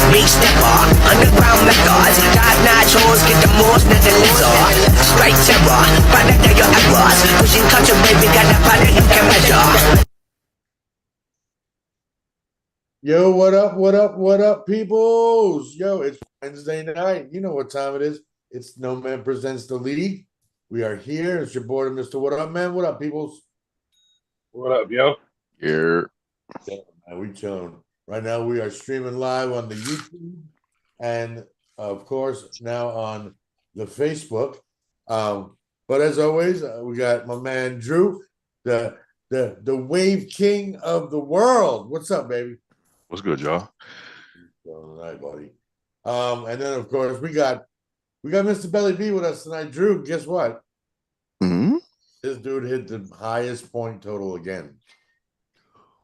Big stepper, underground methods, top-notch hoes get the most of the lizard. Straight terror, product of your errors. Pushing culture, baby, got the product you can measure. Yo, what up, what up, what up, peoples? Yo, it's Wednesday night. You know what time it is. It's No Man Presents the League. We are here. It's your boy, Mr. What Up, man? What up, peoples? What up, yo? Here. Yeah, man, we chilling. Right now, we are streaming live on the YouTube and, of course, now on the Facebook. But as always, we got my man Drew, the wave king of the world. What's up, baby? What's good, y'all? All right, buddy. And then of course we got Mr. Belly B with us tonight. Drew, guess what? Mm-hmm. This dude hit the highest point total again.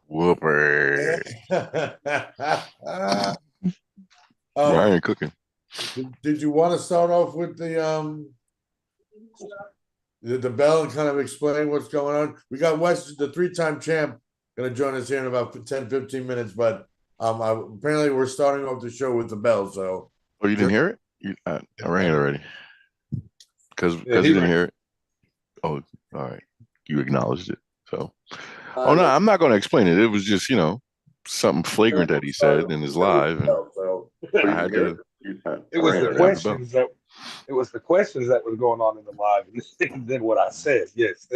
Whooper. I ain't cooking. Did you want to start off with the bell and kind of explain what's going on? We got West, the 3-time champ, going to join us here in about 10-15 minutes, but apparently we're starting off the show with the bell. So, oh, you didn't hear it? I rang it already. Because Yeah, you didn't hear it. Oh, all right. You acknowledged it. So, no, yeah. I'm not going to explain it. It was just, something flagrant that he said in his live, and I had to. It was the questions that was going on in the live, and then what I said. Yes,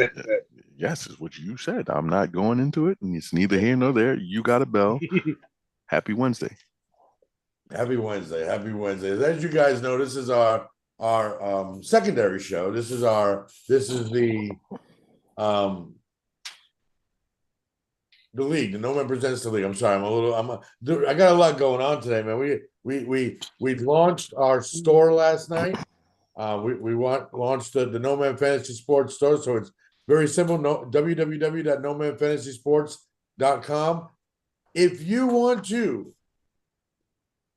yes, is what you said. I'm not going into it, and it's neither here nor there. You got a bell. Happy Wednesday. Happy Wednesday. Happy Wednesday. As you guys know, this is our secondary show. This is the league. The No Man Presents the League. I'm sorry. I got a lot going on today, man. We launched our store last night. We launched the No Man Fantasy Sports store. So it's very simple. www.nomanfantasysports.com. If you want to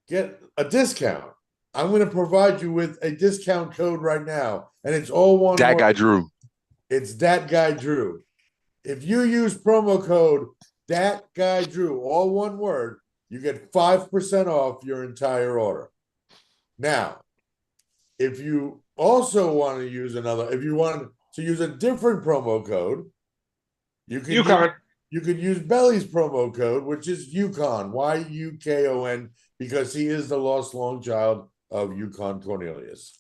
get a discount, I'm going to provide you with a discount code right now, and it's all one That word. guy Drew. It's That Guy Drew. If you use promo code That Guy Drew, all one word, you get 5% off your entire order. Now, if you also want to use if you want to use a different promo code, you can use Belly's promo code, which is Yukon, YUKON, because he is the lost long child of Yukon Cornelius.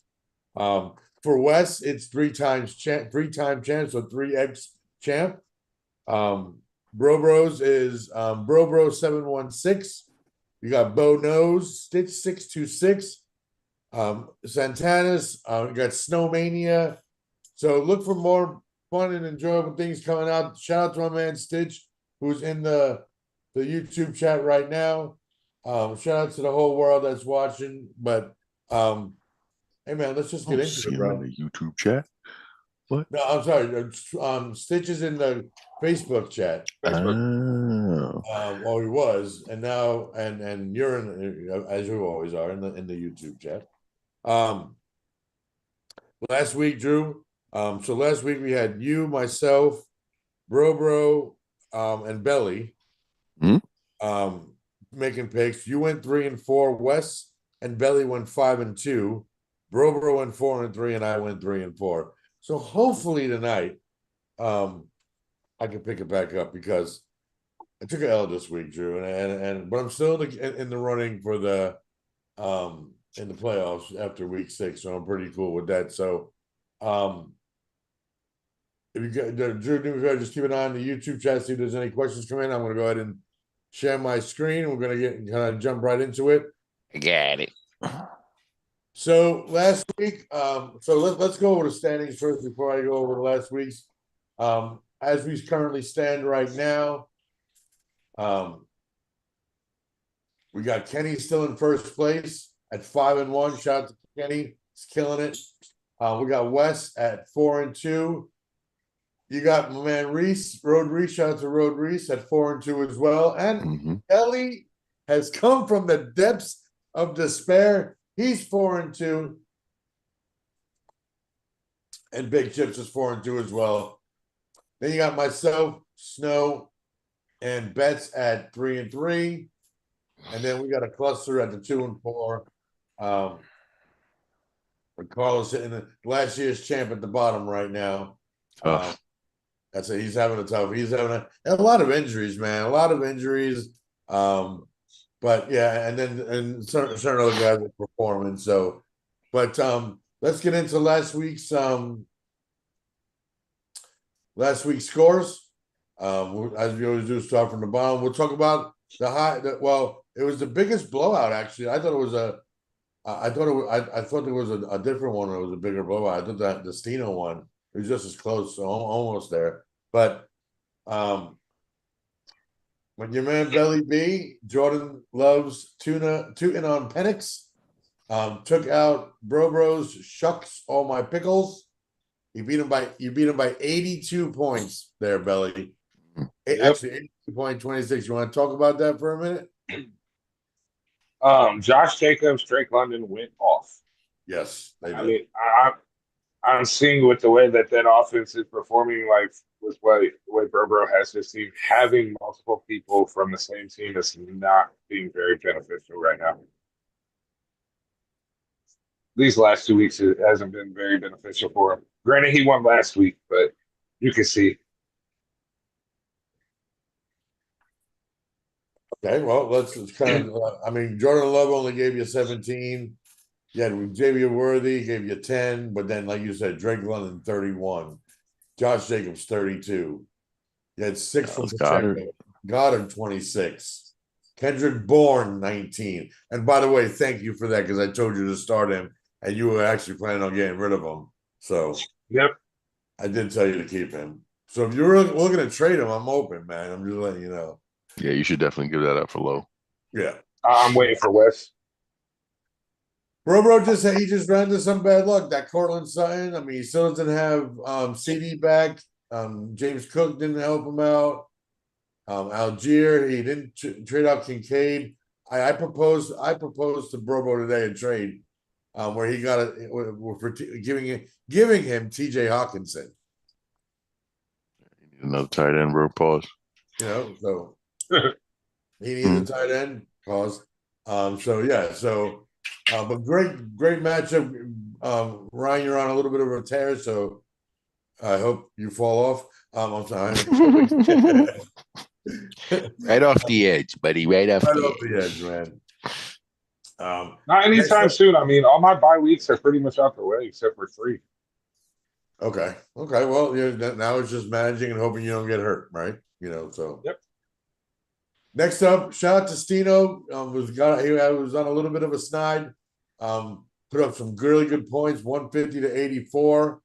For Wes, it's 3-time champ, so 3X champ. Bros is Bro716. You got Bo Nose, Stitch 626. Santana's, you got Snowmania. So look for more fun and enjoyable things coming out. Shout out to my man Stitch, who's in the YouTube chat right now. Shout out to the whole world that's watching. But hey man, let's just get into it, bro. In the YouTube chat. What? No, I'm sorry. Stitch is in the Facebook chat. Oh. Well, he was, and now, and you're in, as you always are, in the YouTube chat. Last week, Drew. So last week we had you, myself, Bro, and Belly, making picks. You went 3-4. Wes and Belly went 5-2. Bro went 4-3, and I went 3-4. So hopefully tonight, I can pick it back up because I took an L this week, Drew, but I'm still in the running for the in the playoffs after week 6, so I'm pretty cool with that. So, if you got Drew, just keep an eye on the YouTube chat, see if there's any questions come in. I'm going to go ahead and share my screen. We're going to kind of jump right into it. I got it. So last week, so let's go over the standings first before I go over the last week's. As we currently stand right now, we got Kenny still in first place at 5-1. Shout out to Kenny. He's killing it. We got Wes at 4-2. You got my man Reese, Road Reese. Shout out to Road Reese at 4-2 as well. And Kelly has come from the depths of despair. He's 4-2. And Big Chips is 4-2 as well. Then you got myself, Snow, and Betts at 3-3. And then we got a cluster at the 2-4. Carlos hitting the last year's champ at the bottom right now. That's it. He's having a lot of injuries, man. A lot of injuries. But yeah, and certain other guys are performing. So, but let's get into last week's scores. As we always do, start from the bottom. We'll talk about it was the biggest blowout. Actually, I thought there was a different one that was a bigger blowout. I thought that the Steno one was just as close, so almost there. But when your man Belly B, Jordan Loves tooting on Penix, took out Bros Shucks All My Pickles. You beat him by 82 points there, Belly. Actually, 82.26. You want to talk about that for a minute? Josh Jacobs, Drake London went off. Yes, they did. I mean, I'm seeing with the way that offense is performing, like with the way Bro has his team, having multiple people from the same team is not being very beneficial right now. These last 2 weeks, it hasn't been very beneficial for him. Granted, he won last week, but you can see. Okay, well, let's kind of. Jordan Love only gave you 17. Yeah, Xavier Worthy gave you 10, but then, like you said, Drake London 31, Josh Jacobs 32. You had 6 from Pacheco, Goddard 26, Kendrick Bourne 19. And by the way, thank you for that because I told you to start him, and you were actually planning on getting rid of him. So, yep, I did tell you to keep him. So if you're looking to trade him, I'm open, man. I'm just letting you know. Yeah, you should definitely give that up for low. Yeah, I'm waiting for Wes. Bro he just ran into some bad luck. That Cortland Sutton, he still doesn't have CD back. James Cook didn't help him out. Algier, he didn't trade out Kincaid. I proposed to Brobo today a trade where he got for giving him TJ Hawkinson. Another tight end, bro. Pause. So he needs a tight end. Pause. But great matchup. Ryan, you're on a little bit of a tear, so I hope you fall off. I'm sorry. Right off the edge, buddy. Right off the edge, man. Not anytime soon. All my bye weeks are pretty much out the way, except for 3. Okay. Well, now it's just managing and hoping you don't get hurt, right? So. Yep. Next up, shout out to Steno. He was on a little bit of a snide. Put up some really good points, 150 to 84.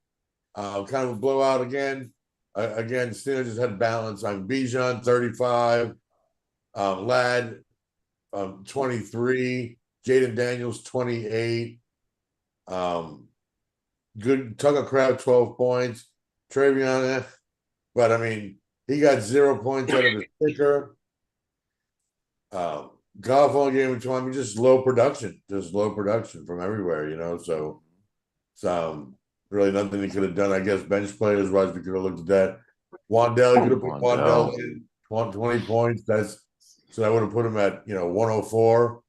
Kind of a blowout again. Again, Steno just had balance. Bijan 35, Ladd 23, Jaden Daniels 28. Good Tucker Crab 12 points. Travion, but he got 0 points out of his kicker. Golf only gave him 20. Just low production from everywhere, So really nothing he could have done. I guess bench players wise, we could have looked at that. Wandell, could have put Wandell in 20 points. So I would have put him at 104.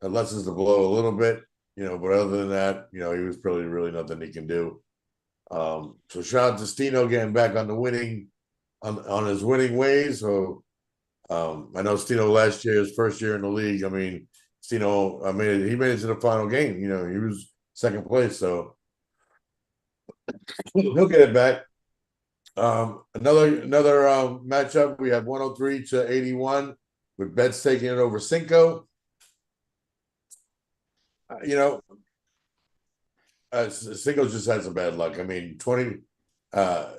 That lessens the blow a little bit, but other than that, he was probably really nothing he can do. So shout out to Steno getting back on the winning on his winning ways. So I know Steno last year, his first year in the league. Steno, he made it to the final game. He was second place, so he'll get it back. Another matchup. We have 103 to 81 with Betts taking it over Cinco. Cinco just had some bad luck. 23 out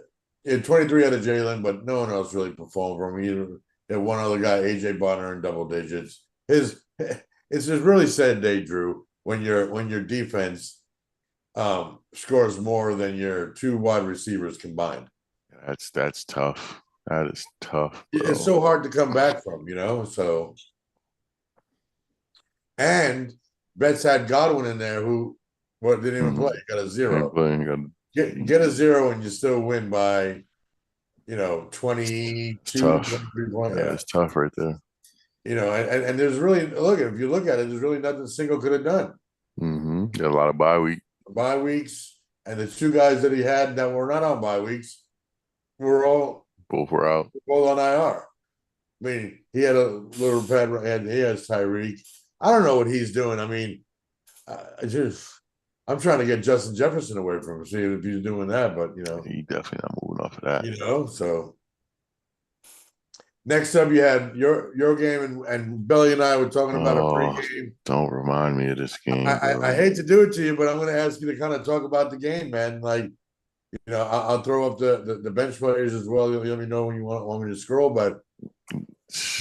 of Jalen, but no one else really performed for him. He had one other guy, AJ Bonner, in double digits. It's just really sad day, Drew, when your defense scores more than your 2 wide receivers combined. That's tough. That is tough, bro. It's so hard to come back from, so. And Betts had Godwin in there who didn't even play, got a 0. Get a 0 and you still win by 22, tough. 23 points. Yeah, it's tough right there. And there's really if you look at it, there's really nothing Single could have done. Got a lot of bye weeks, and the 2 guys that he had that were not on bye weeks both were out. Both on IR. I mean, he had a little pad, and he has Tyreek. I don't know what he's doing. I mean, I'm trying to get Justin Jefferson away from him, see if he's doing that, but he definitely not moving off of that. So next up you had your game, and Belly and I were talking about a pregame. Don't remind me of this game. I hate to do it to you, but I'm going to ask you to kind of talk about the game, man. Like, I'll throw up the bench players as well. You let me know when you want me to scroll, but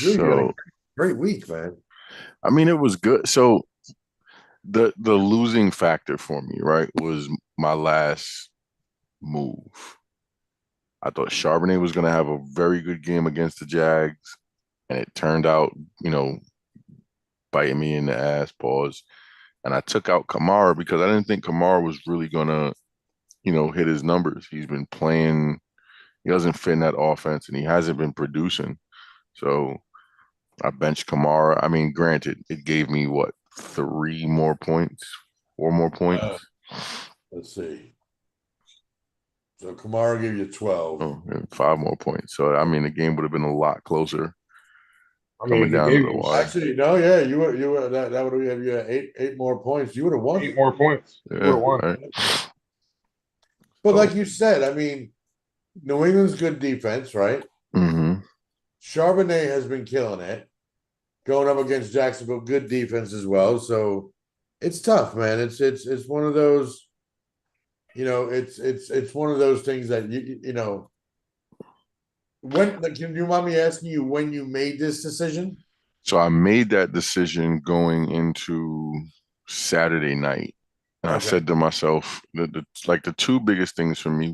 really great week, man. I mean, it was good. So the losing factor for me, right, was my last move. I thought Charbonnet was going to have a very good game against the Jags, and it turned out, biting me in the ass, pause. And I took out Kamara because I didn't think Kamara was really going to, hit his numbers. He's been playing, he doesn't fit in that offense, and he hasn't been producing. So I benched Kamara. I mean, granted, it gave me 4 more points. Let's see. So Kamara gave you 12. Oh, 5 more points. So I mean, the game would have been a lot closer. I mean, coming down to the wire. Actually, no, yeah, you were that would have you 8 more points. You would have won. 8 more points. You would have won. Right. But like you said, I mean, New England's good defense, right? Mm-hmm. Charbonnet has been killing it. Going up against Jacksonville, good defense as well. So it's tough, man. It's one of those, it's one of those things that can you mind me asking you when you made this decision? So I made that decision going into Saturday night. And I said to myself, the 2 biggest things for me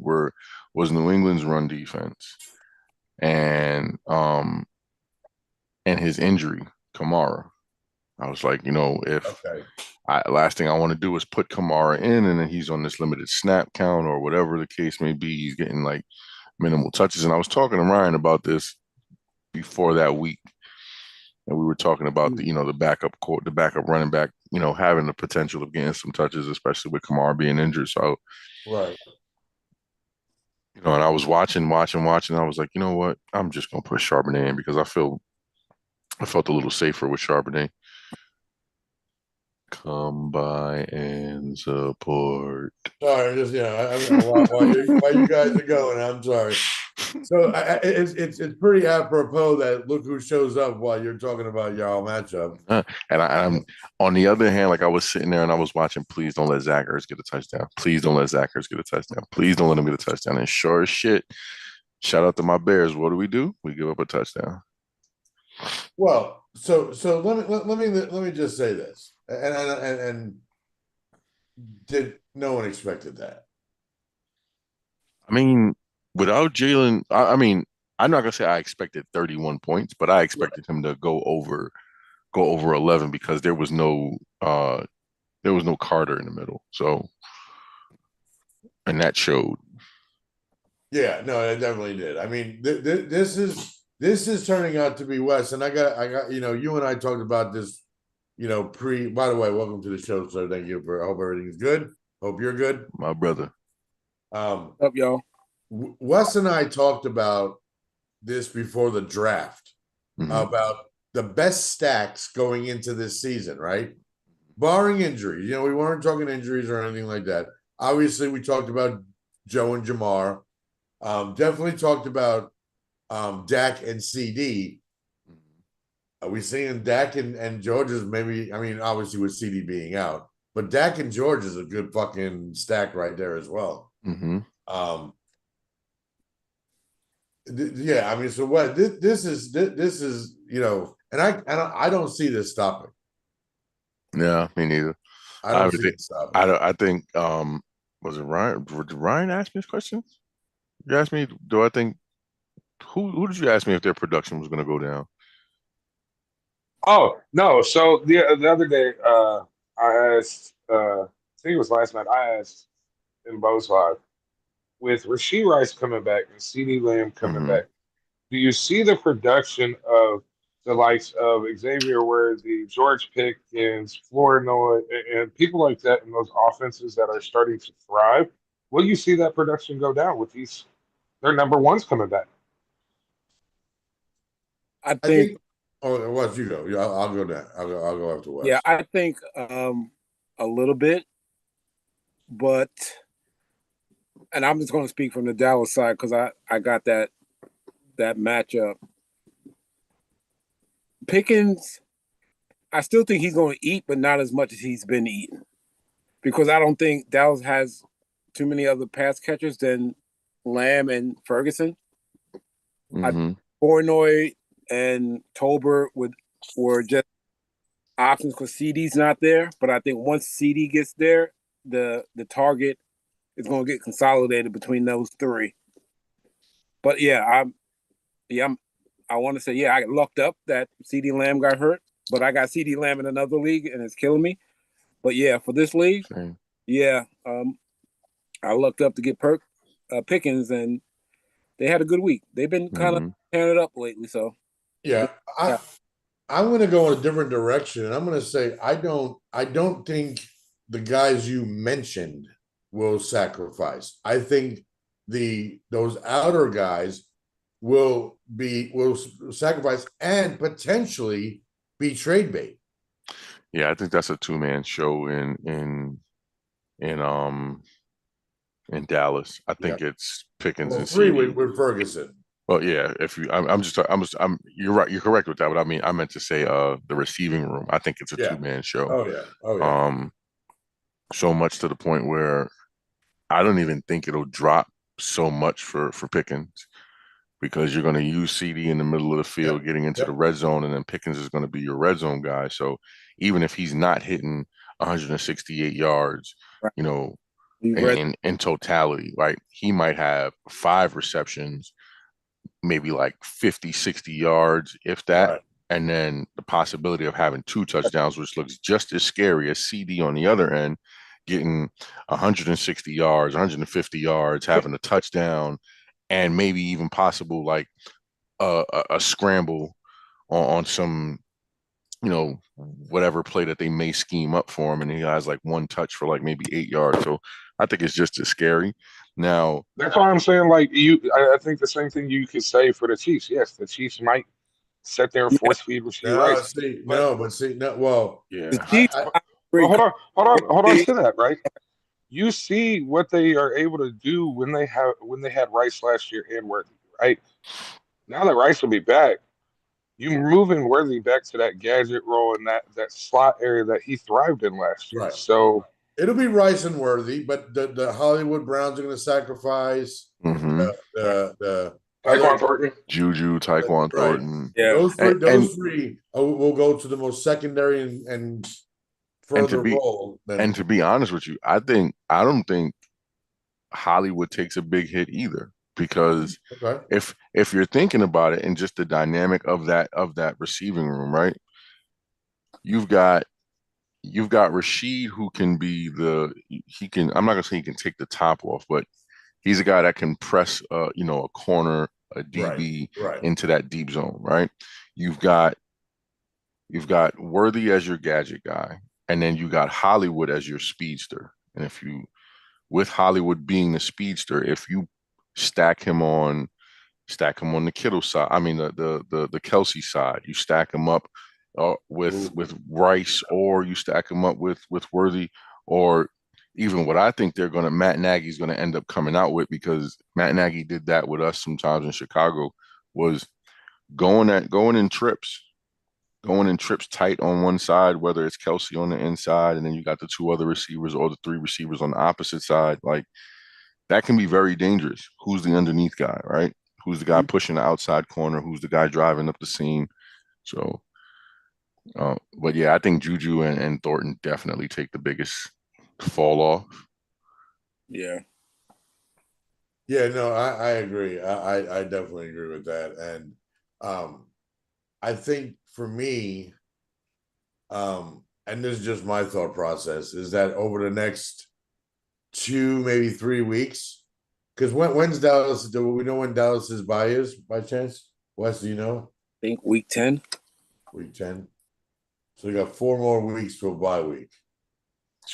was New England's run defense and his injury, Kamara. I was like, last thing I want to do is put Kamara in, and then he's on this limited snap count or whatever the case may be. He's getting like minimal touches. And I was talking to Ryan about this before that week. And we were talking about the backup running back, having the potential of getting some touches, especially with Kamara being injured. So, right. And I was watching. I was like, you know what? I'm just gonna put Charbonnet in because I felt a little safer with Charbonnet. Come by and support. Sorry, just while you guys are going, I'm sorry. So it's pretty apropos that look who shows up while you're talking about y'all matchup. And I'm on the other hand, like I was sitting there and I was watching. Please don't let Zach Ertz get a touchdown. Please don't let Zach Ertz get a touchdown. Please don't let him get a touchdown. And sure as shit, shout out to my Bears. What do? We give up a touchdown. Well, so let me just say this, and did no one expected that? I mean, without Jalen, I mean, I'm not gonna say I expected 31 points, but I expected him to go over 11 because there was no Carter in the middle. So, and that showed. Yeah, no, it definitely did. I mean, this is turning out to be Wes, and I got you and I talked about this, by the way, welcome to the show, sir. Thank you I hope everything's good. Hope you're good. My brother. Up, y'all. Wes and I talked about this before the draft, about the best stacks going into this season, right? Barring injuries. We weren't talking injuries or anything like that. Obviously, we talked about Joe and Jamar. Definitely talked about Dak and CD. Are we seeing Dak and George's maybe? I mean, obviously with CD being out, but Dak and George is a good fucking stack right there as well. Mm-hmm. Yeah, I mean, so what? This is and I don't see this stopping. Yeah, me neither. I don't see it stopping. I think Was it Ryan? Did Ryan ask me this question? You asked me, do I think who did you ask me if their production was going to go down? Oh no! So the other day, I asked. I think it was last night. I asked in Bo's Live with Rasheed Rice coming back and CeeDee Lamb coming Hmm. back. Do you see the production of the likes of Xavier Worthy, George Pickens, Flournoy, and people like that in those offenses that are starting to thrive? Will you see that production go down with these? Their number ones coming back. I I think, think. Oh, Wes, you go. Yeah, I'll go down. I'll go after yeah, Wes. I think a little bit, but and I'm just going to speak from the Dallas side because I got that matchup. Pickens, I still think he's going to eat, but not as much as he's been eating because I don't think Dallas has too many other pass catchers than Lamb and Ferguson. I Hmm. Pornoy and Tolbert were just options because CD's not there. But I think once CD gets there, the target is going to get consolidated between those three. But I want to say I lucked up that CD Lamb got hurt, but I got CD Lamb in another league and it's killing me. But for this league, Same. I lucked up to get Pickens and they had a good week. They've been kind of Hmm. tearing it up lately, so Yeah, yeah. I'm going to go in a different direction, and I'm going to say I don't think the guys you mentioned will sacrifice. I think those outer guys will sacrifice and potentially be trade bait. Yeah, I think that's a two-man show in in Dallas. I Yeah, think it's Pickens well, and three CD. with Ferguson. Well, yeah, if you, I'm, you're right, you're correct with that. But I meant to say, the receiving room. I think it's a Yeah. two-man show. Oh yeah. Oh yeah. Um, so much to the point where I don't even think it'll drop so much for Pickens because you're going to use CD in the middle of the Yep. field, getting into the Yep. red zone, and then Pickens is going to be your red zone guy. So even if he's not hitting 168 yards, Right. you know, We read in totality, right? He might have 5 receptions, maybe like 50, 60 yards, if that. Right. And then the possibility of having 2 touchdowns, which looks just as scary as CD on the other end, getting 160 yards, 150 yards, having a touchdown, and maybe even possible like a scramble on some, whatever play that they may scheme up for him, and he has like one touch for like maybe 8 yards. So I think it's just as scary. Now, That's why I'm saying, like I think the same thing you could say for the Chiefs. Yes, the Chiefs might sit there and yeah, force feed Rasheed No, Rice, see, but no, but see, no. Well, the yeah, Chiefs I are well, great. hold on to that, right? You see what they are able to do when they had Rice last year and Worthy, right? Now that Rice will be back, you moving Worthy back to that gadget role and that slot area that he thrived in last year. right. So It'll be Rice and Worthy, but the Hollywood Browns are going to sacrifice hmm, the other Tyquan Thornton, Juju, Tyquan right. Thornton, Yeah, and Those three will go to the most secondary and and to further be role and than to be honest with you, I don't think Hollywood takes a big hit either because okay. if you're thinking about it and just the dynamic of that receiving room, right? You've got you've got Rasheed who can be he can, I'm not gonna say he can take the top off, but he's a guy that can press a corner, a Right. DB Right. into that deep zone, right? You've got Worthy as your gadget guy, and then you got Hollywood as your speedster. And if you with Hollywood being the speedster, if you stack him on the Kittle side, I mean the Kelsey side, you stack him up Ooh. with Rice, or you stack him up with Worthy, or even what I think Matt Nagy's gonna end up coming out with, because Matt Nagy did that with us sometimes in Chicago, was going in trips. Going in trips tight on one side, whether it's Kelsey on the inside, and then you got the two other receivers or the three receivers on the opposite side. Like, that can be very dangerous. Who's the underneath guy, right? Who's the guy pushing the outside corner? Who's the guy driving up the seam? So, but yeah, I think Juju and Thornton definitely take the biggest fall off. Yeah. Yeah, no, I agree. I definitely agree with that. And I think for me, and this is just my thought process, is that over the next 2, maybe 3 weeks, because when's Dallas? Do we know when Dallas's bye is by chance? Wes, do you know? I think week 10. Week 10. So you got 4 more weeks to a bye week.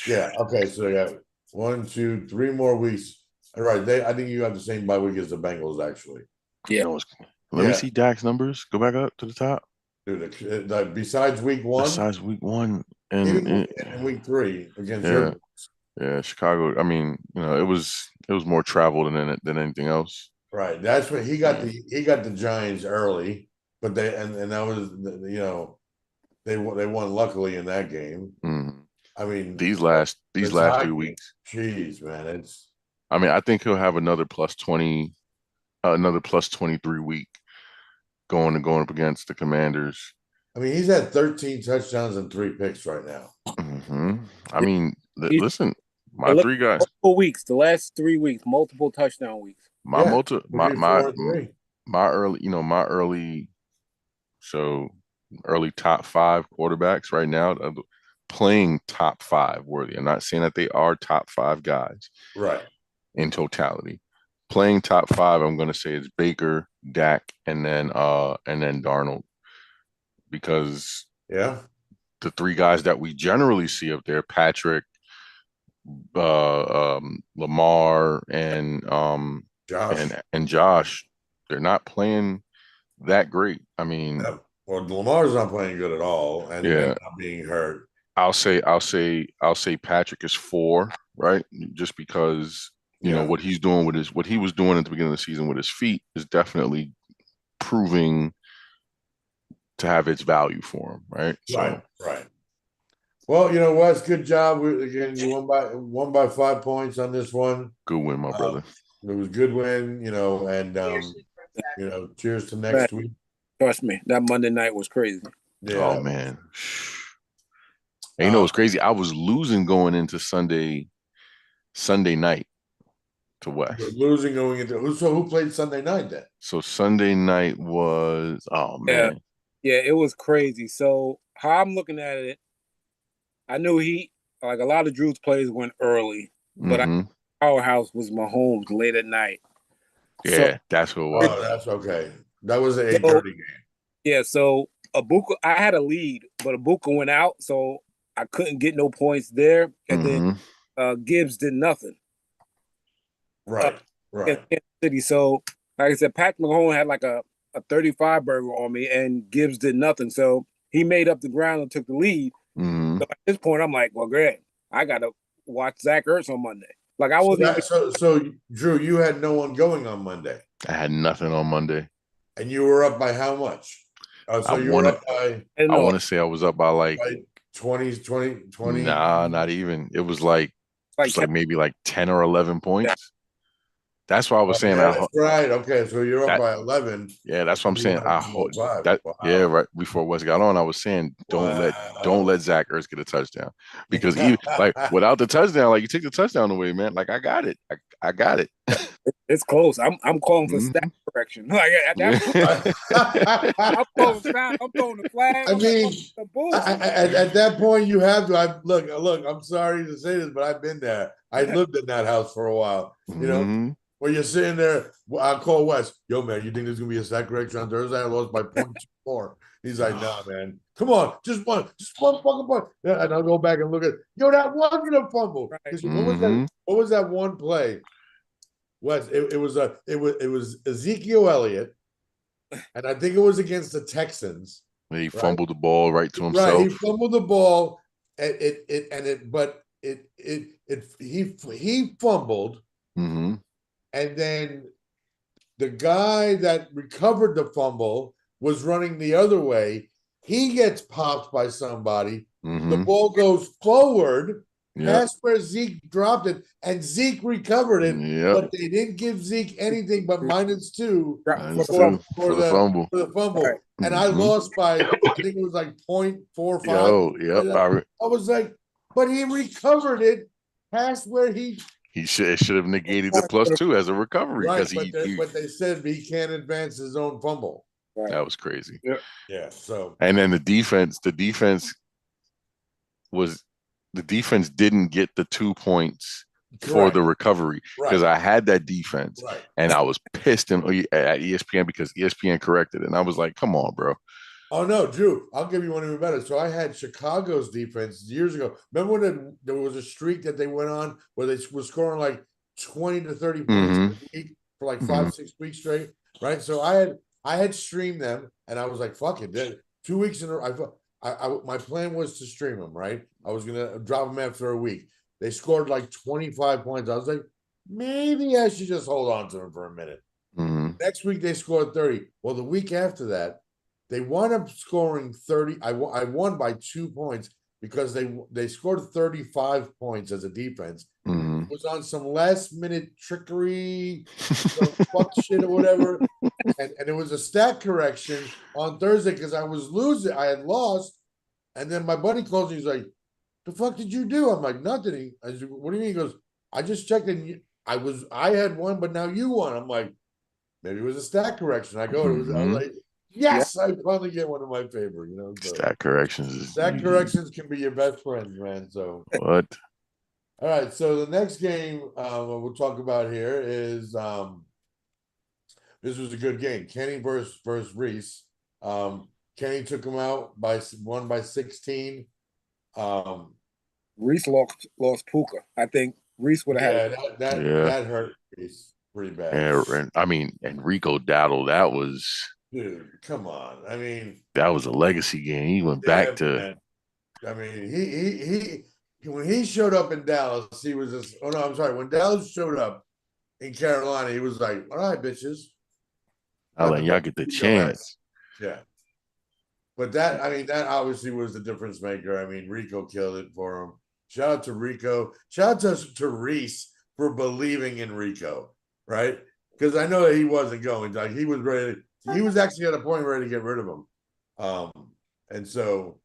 Yeah. Okay. So you got 1, 2, 3 more weeks. All right. I think you have the same bye week as the Bengals, actually. Yeah. No, let me Yeah. see Dak's numbers. Go back up to the top. Dude, besides week 1, Besides week 1 even and in week 3 against yeah, your yeah, Chicago. I mean, it was more travel than anything else. right. That's what he got the Giants early, but and that was they won luckily in that game. Mhm. I mean, These last 3 weeks. Jeez, man, it's. I mean, I think he'll have another +20, another +23 week going up against the Commanders. I mean, he's had 13 touchdowns and 3 picks right now. I mean, listen, my look, 3 guys, multiple weeks, the last 3 weeks, multiple touchdown weeks. my Yeah, multi, 3, 4, and 3. my early, so early top 5 quarterbacks right now playing top 5 worthy. I'm not saying that they are top 5 guys Right. in totality. Playing top 5, I'm going to say it's Baker, Dak, and then Darnold, because Yeah. the 3 guys that we generally see up there, Patrick, Lamar, and Josh. and Josh, they're not playing that great. I mean, Yeah. Well, Lamar's not playing good at all, and not being hurt. I'll say Patrick is 4, right? Just because what he's doing what he was doing at the beginning of the season with his feet is definitely proving to have its value for him, right? So, right. Well, Wes, good job. Again, you won by 5 points on this one. good win, my brother. It was a good win, and cheers to next week. Trust me, that Monday night was crazy. Yeah. Oh man. And it's crazy. I was losing going into Sunday night to West. Losing going into who played Sunday night then? So Sunday night was man. Yeah, it was crazy. So how I'm looking at it, I knew like a lot of Drew's plays went early, but powerhouse was Mahomes late at night. Yeah, so, that's what it was. Oh, that's okay. That was an 8:30 game. Yeah, so Abuka, I had a lead, but Abuka went out, so I couldn't get no points there. And then Gibbs did nothing. Right. In Kansas City. So, like I said, Patrick Mahomes had like a 35 burger on me, and Gibbs did nothing. So he made up the ground and took the lead. So at this point, I'm like, well, Greg, I gotta watch Zach Ertz on Monday. Like I wasn't. So Drew, you had no one going on Monday. I had nothing on Monday. And you were up by how much? So you were up by. I want to say I was up by like 20. Nah, not even. It was like maybe like 10 or 11 points. That's why I was saying. That's right. Okay, so you're up by 11. Yeah, that's what I'm saying. I hope that. Wow. Yeah, right before Wes got on, I was saying don't let Zach Ertz get a touchdown, because even like without the touchdown, like you take the touchdown away, man. Like I got it. I got it. It's close. I'm calling for stat correction. Like at that point, I'm throwing the flag. I mean, at that point, you have to. Look. I'm sorry to say this, but I've been there. I lived in that house for a while. When you're sitting there, I call Wes. Yo, man, you think there's gonna be a sack correction on Thursday? I lost by 0.24. He's like, nah, man. Come on, just one fucking point. Yeah, and I'll go back and look at. Yo, that wasn't a fumble. Right. What was that one play? Wes, it was Ezekiel Elliott, and I think it was against the Texans. He fumbled the ball right to himself. Right, he fumbled the ball, and he fumbled. And then the guy that recovered the fumble was running the other way. He gets popped by somebody. The ball goes forward. That's where Zeke dropped it, and Zeke recovered it. But they didn't give Zeke anything but -2 for the fumble. Right. And I lost by, I think it was like 0.45. I was like, but he recovered it past where he He should have negated the +2 as a recovery Right, because but they said he can't advance his own fumble. Right. that was crazy. Yeah, so And then the defense didn't get the 2 points for the recovery because right, I had that defense right. and I was pissed at ESPN because ESPN corrected it. And I was like, come on, bro. Oh no, Drew, I'll give you one even better. So I had Chicago's defense years ago. Remember when there was a streak that they went on where they were scoring like 20 to 30 points Mhm. a week for like 5-6 weeks straight, right? So I had streamed them and I was like, fuck it. 2 weeks in a row. My plan was to stream them, right? I was gonna drop them after a week. They scored like 25 points. I was like, maybe I should just hold on to them for a minute. Mhm. Next week they scored 30. Well, the week after that, they wound up scoring 30. I won by 2 points because they scored 35 points as a defense. Mhm. It was on some last minute trickery, fuck shit or whatever. And it was a stat correction on Thursday because I was losing. I had lost. And then my buddy calls me. He's like, the fuck did you do? I'm like, nothing. I said, what do you mean? He goes, I just checked and I had one, but now you won. I'm like, maybe it was a stat correction. I was like, yes, I finally get one in my favor, you know. So Stat corrections. stat corrections can be your best friends, man. So What? all right. So the next game we'll talk about here is this was a good game. Kenny versus Reese. Kenny took him out won by 16. Reese lost Puka. I think Reese would have Yeah, had. that hurt Reese pretty bad. And I mean, Enrico Dowdle, that was Come on. I mean, a legacy game. He went back to. man. I mean, he when he showed up in Dallas, he was just. Oh no, I'm sorry. When Dallas showed up in Carolina, he was like, "All right, bitches, I'll let y'all get the chance. Yeah. But that obviously was the difference maker. I mean, Rico killed it for him. Shout out to Rico. Shout out to Reese for believing in Rico, right? Because I know that he wasn't going. Like he was ready. He was actually at a point ready to get rid of him. And so,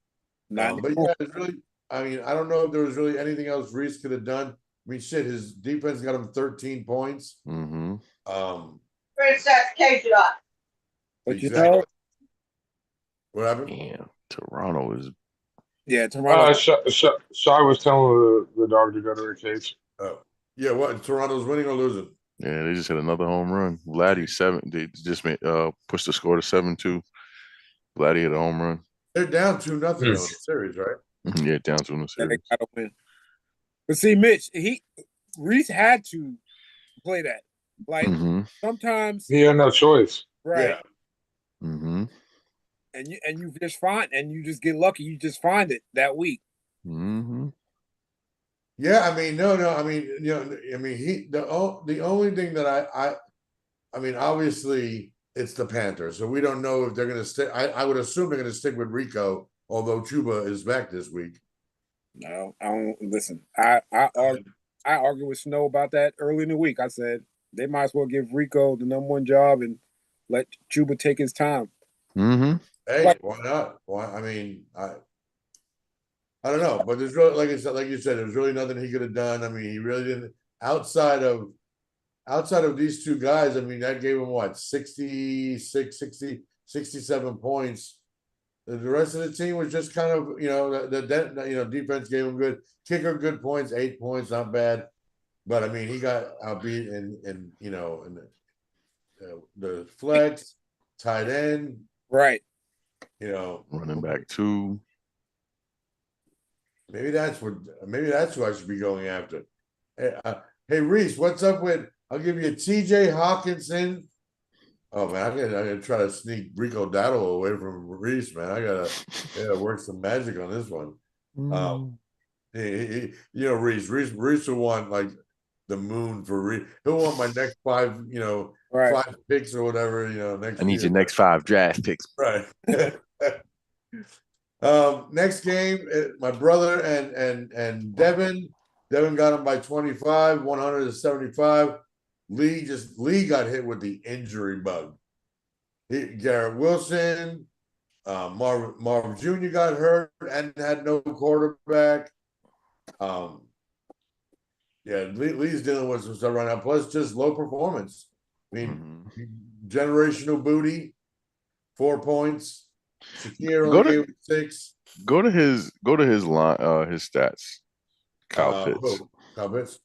but yeah, it's really. I mean, I don't know if there was really anything else Reese could have done. I mean, shit, his defense got him 13 points. Mm-hmm. Princess K-Shot. But exactly. you know, What happened? Damn, Toronto is. yeah, Toronto. Shai was telling the dog to go to her cage. Oh, yeah. What? Toronto's winning or losing? Yeah, they just hit another home run. Vladdy 7. They just pushed the score to 7-2. Vladdy hit a home run. They're down 2-0 in the series, right? Yeah, down to in the Yeah, they series. gotta win. But see, Mitch, Reese had to play that. Like sometimes He had no choice. right. Yeah. Mm-hmm. And you just you just get lucky. You just find it that week. Mm-hmm. Yeah, I mean, no. I mean, you know, I mean, the only thing that I mean, obviously it's the Panthers, so we don't know if they're going to stick. I would assume they're going to stick with Rico, although Chuba is back this week. No, I don't listen. I argued with Snow about that early in the week. I said they might as well give Rico the #1 job and let Chuba take his time. Mm-hmm. Hey, why not? Why? I mean, I don't know, but there's really, like you said, there's really nothing he could have done. I mean, he really didn't. Outside of these two guys, I mean, that gave him what 66, 60, 67 points. The rest of the team was just kind of, you know, the defense gave him good kicker, good points, 8 points, not bad. But I mean, he got outbeat in you know, in the flex, tight end, Right. you know, Running back 2. maybe that's who I should be going after. Hey Reese, what's up with? I'll give you TJ Hawkinson. Oh man, I'm gonna try to sneak Rico Dowdle away from Reese, man. I gotta work some magic on this one. You know, Reese will want like the moon for Reese. He'll want my next 5, you know, 5 picks or whatever, you know, next I need year. your next 5 draft picks. Right. Next game, my brother and Devin got him by 25, 175. Lee got hit with the injury bug. Garrett Wilson, Marvin Jr. got hurt and had no quarterback. Yeah, Lee's dealing with some stuff right now. Plus, just low performance. I mean, Mhm. generational booty, 4 points. Shakir Go only to gave it 6. go to his line his stats. Kyle Pitts. Kyle Pitts.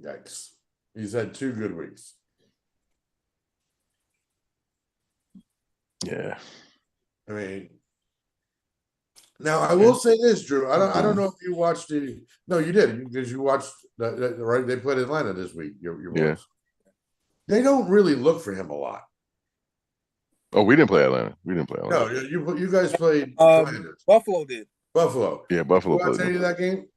Yikes. He's had 2 good weeks. Yeah. I mean, now I will say this, Drew. I don't know if you watched the. No, you did because you watched right. They played Atlanta this week. Your Yeah. boys. They don't really look for him a lot. Oh, we didn't play Atlanta. We didn't play No, Atlanta. you guys played Commanders. Buffalo did. Buffalo. Yeah, Did Buffalo you watch played any them. of that game?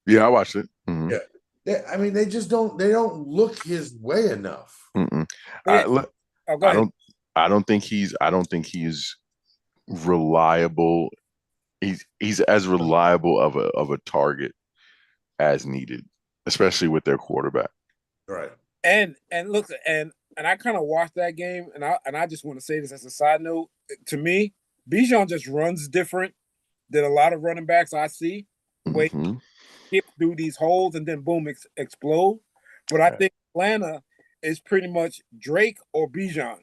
Yeah, I watched it. Mhm. Yeah. I mean, they just don't. They don't look his way enough. Mm-mm. Yeah. Look, Oh, go I ahead. don't. I don't think he's reliable. He's as reliable of a target as needed, especially with their quarterback. Right. And look, and I kind of watched that game, and I just want to say this as a side note. To me, Bijan just runs different than a lot of running backs I see. The way Mhm. he skips through these holes and then boom, explode. But I think Atlanta is pretty much Drake or Bijan.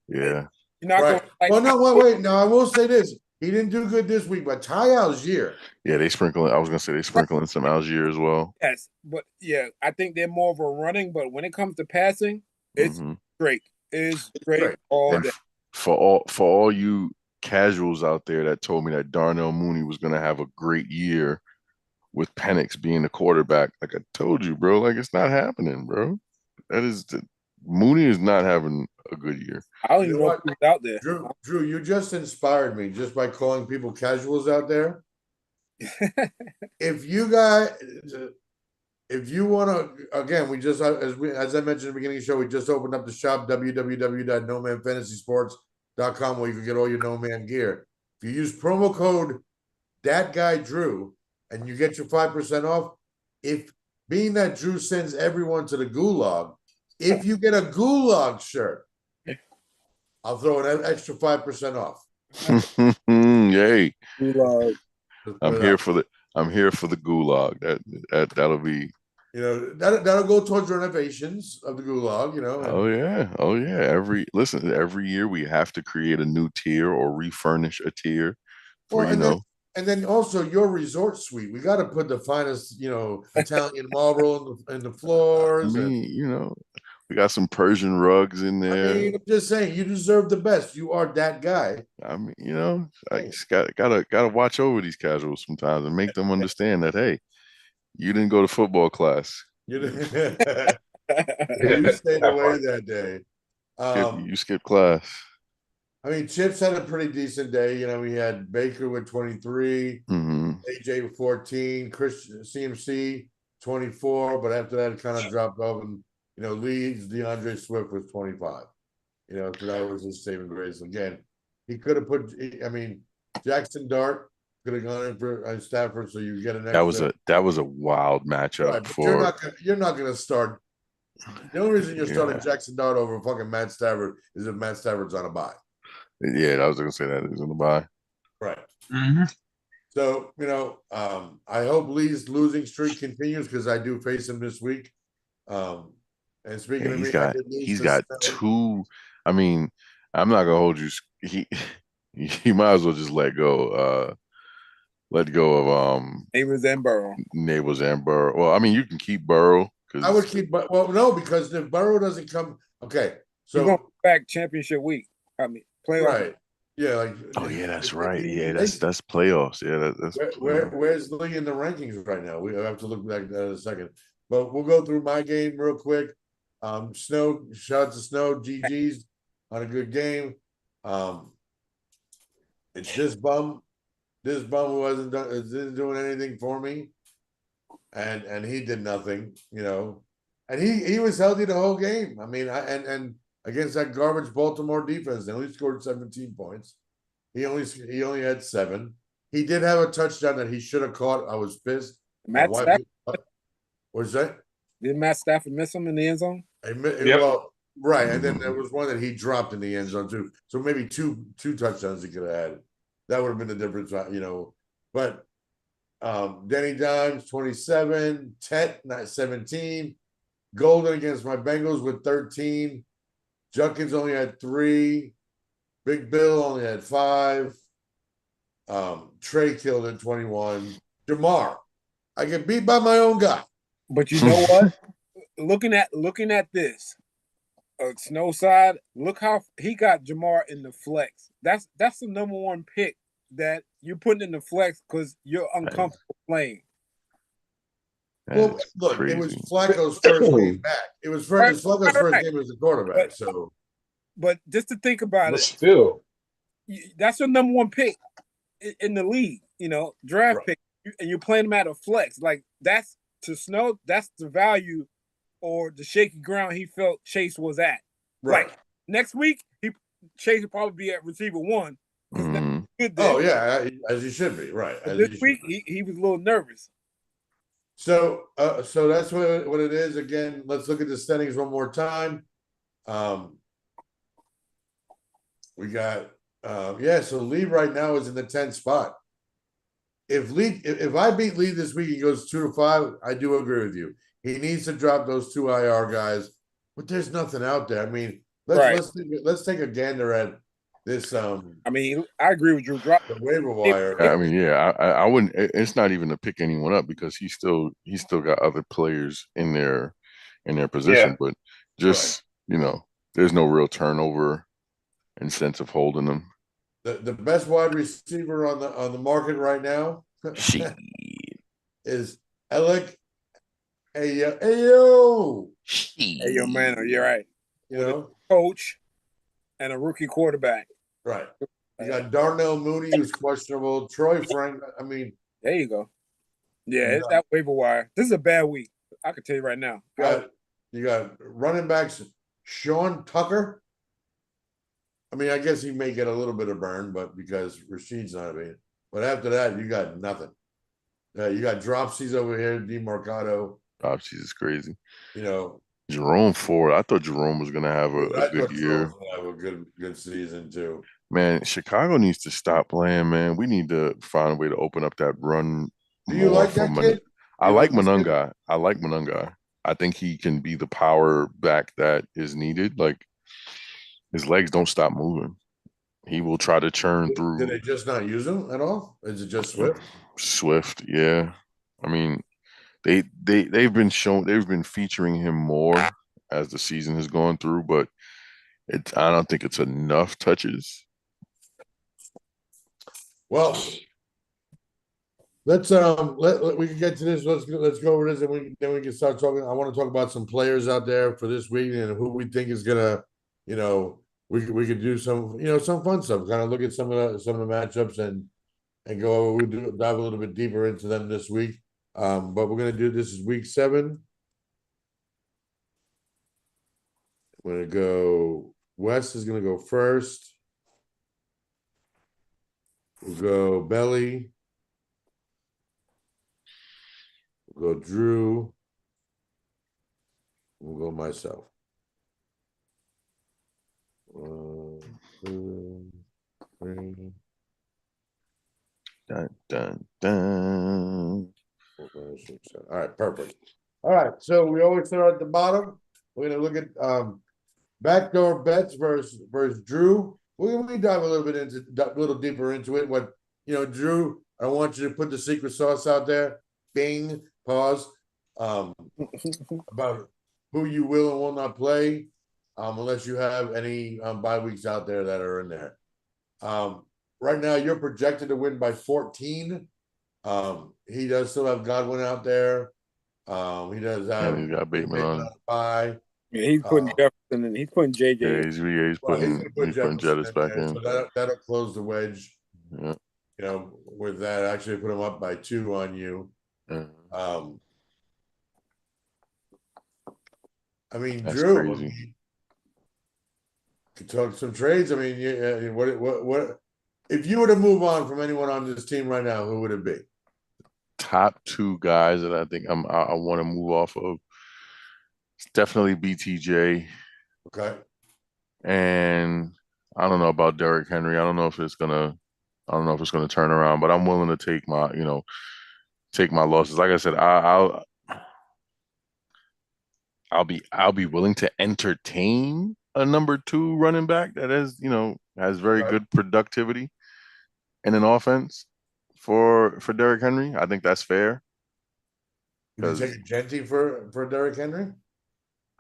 Yeah. You're not Right. going like, Well, no, wait. Now I will say this: he didn't do good this week, but Ty Algier. Yeah, they sprinkle. I was gonna say they sprinkle in some Algier as well. yes, but yeah, I think they're more of a running. But when it comes to passing, it's Mhm. Drake. Is Drake Right. all And day? for all you casuals out there that told me that Darnell Mooney was gonna have a great year with Penix being the quarterback, like I told you, bro, like it's not happening, bro. Mooney is not having a good year. I don't You even know know what? if he's out there. Drew, you just inspired me just by calling people casuals out there. If you guys, if you want to, again, we just as I mentioned at the beginning of the show, we just opened up the shop www.nomanfantasysports.com where you can get all your No Man gear. If you use promo code That Guy Drew and you get your 5% off, if being that Drew sends everyone to the gulag, if you get a gulag shirt, I'll throw an extra 5% off. Yay. Gulag. Just put I'm it here out. for the gulag. That'll be That'll go towards renovations of the gulag. oh yeah. Every year we have to create a new tier or refurnish a tier for Well, and then also your resort suite. We got to put the finest, Italian marble in the I floors. mean, we got some Persian rugs in there. I'm just saying, you deserve the best. You are that guy. I mean, I just gotta watch over these casuals sometimes and make them understand that hey, you didn't go to football class. You Yeah, stayed that away part. that day. You skipped class. I mean, Chips had a pretty decent day. We had Baker with 23, Hmm. AJ with 14, Chris CMC 24, but after that it kind of dropped off, and Leeds DeAndre Swift was 25. So that was his saving grace. Again, he could have I mean, Jackson Dart could have gone in for Stafford, so you get an extra. That was a wild matchup Right, but for you're not gonna start. The only reason you're starting yeah. Jackson Dart over fucking Matt Stafford is if Matt Stafford's on a bye. Yeah, I was gonna say that is in the buy. Right. Mm-hmm. So, I hope Lee's losing streak continues because I do face him this week. And speaking Yeah, of me, he's got two. I mean, I'm not gonna hold you. He might as well just let go. Let go of Neighbors and Burrow. Neighbors and Burrow. Well, I mean, you can keep Burrow I would because keep, well, no, because if Burrow doesn't come, okay, You're going so back championship week. I mean, playoff. right, yeah, oh yeah, that's right. Yeah, that's playoffs. Yeah, that's where's Lee in the rankings right now? We have to look back at that in a second, but we'll go through my game real quick. Snow, shout out to Snow, GG's on a good game. It's this bum who isn't doing anything for me, and he did nothing, and he was healthy the whole game. I mean, and against that garbage Baltimore defense, they only scored 17 points. He only had 7. He did have a touchdown that he should have caught. I was pissed. Matt Stafford. What's that? Did Matt Stafford miss him in the end zone? Yep. Well, right, and then there was one that he dropped in the end zone too. So maybe two touchdowns he could have had. That would have been the difference, But Denny Dimes, 27. Tet, not 17. Golden against my Bengals with 13. Junkins only had 3. Big Bill only had 5. Trey killed at 21. Jamar, I get beat by my own guy. But you know what? looking at this, Snow side, look how he got Jamar in the flex. That's the number one pick that you're putting in the flex because you're uncomfortable playing. Well, That's look, it was crazy. Flacco's first game back. It was Flacco's first game as a quarterback. So, But just to think about But it, still, that's your number one pick in the league. Draft Right. pick, and you're playing him at a flex. Like that's to Snow. That's the value or the shaky ground he felt Chase was at. right. Like next week, Chase will probably be at receiver 1. Mhm. Good there. Oh yeah, as you should be, right? But As this you should week be. he was a little nervous. So that's what it is. Again, let's look at the standings one more time. We got so Lee right now is in the 10th spot. If I beat Lee this week, he goes 2-5. I do agree with you. He needs to drop those 2 IR guys, but there's nothing out there. I mean, let's take a gander at this. I mean, I agree with Drew. Drop The waiver wire. I mean, yeah, I wouldn't. It's not even to pick anyone up because he's still got other players in their position, Yeah. but just there's no real turnover and sense of holding them. The best wide receiver on the market right now Shit. is Alec Ayo. Hey, yo, man, you're right. You know, Coach and a rookie quarterback. right. You got Darnell Mooney, who's questionable. Troy Frank. I mean, There you go. Yeah, it's that waiver wire. This is a bad week. I can tell you right now. you got running backs. Sean Tucker. I mean, I guess he may get a little bit of burn, but because Rashid's not available. But after that, you got nothing. You got Dropsies over here, DeMarcado. Dropsies is crazy. Jerome Ford. I thought Jerome was gonna have a good year. Have a good season too. Man, Chicago needs to stop playing, man. We need to find a way to open up that run. Do you like that kid? I like Monunga. I like Monunga. I think he can be the power back that is needed. Like his legs don't stop moving. He will try to churn through. Did they just not use him at all? Is it just Swift? Swift, yeah. I mean, they've been featuring him more as the season has gone through, but I don't think it's enough touches. Well, let's we can get to this. Let's go over this, and then we can start talking. I want to talk about some players out there for this week and who we think is gonna, we could do some some fun stuff. Kind of look at some of the matchups and go. We'll dive a little bit deeper into them this week. But we're gonna do this is week 7. I'm gonna go. Wes is gonna go first. We'll go Belly. We'll go Drew. We'll go myself. 1, 2, 3. Dun, dun, dun. 4, 5, 6, 7. All right, perfect. All right, so we always start at the bottom. We're gonna look at backdoor bets versus Drew. We're gonna dive a little deeper into it. What Drew, I want you to put the secret sauce out there. Bing, pause. About who you will and will not play, unless you have any bye weeks out there that are in there. Right now, you're projected to win by 14. He does still have Godwin out there. He does have. He's got Bateman on bye. Yeah, he's putting Jefferson in. He's putting JJ. Yeah, he's putting Jettis back in. So that'll close the wedge. Yeah. With that, actually put him up by 2 on you. Yeah. I mean, That's Drew, crazy. Could talk some trades. I mean, what if you were to move on from anyone on this team right now, who would it be? Top 2 guys that I think I want to move off of. It's definitely BTJ. Okay. And I don't know about Derrick Henry. I don't know if it's gonna turn around, but I'm willing to take take my losses. Like I said, I'll be willing to entertain a number two running back that is, has very Right. good productivity in an offense for Derrick Henry. I think that's fair. Would you take a Genty for Derrick Henry?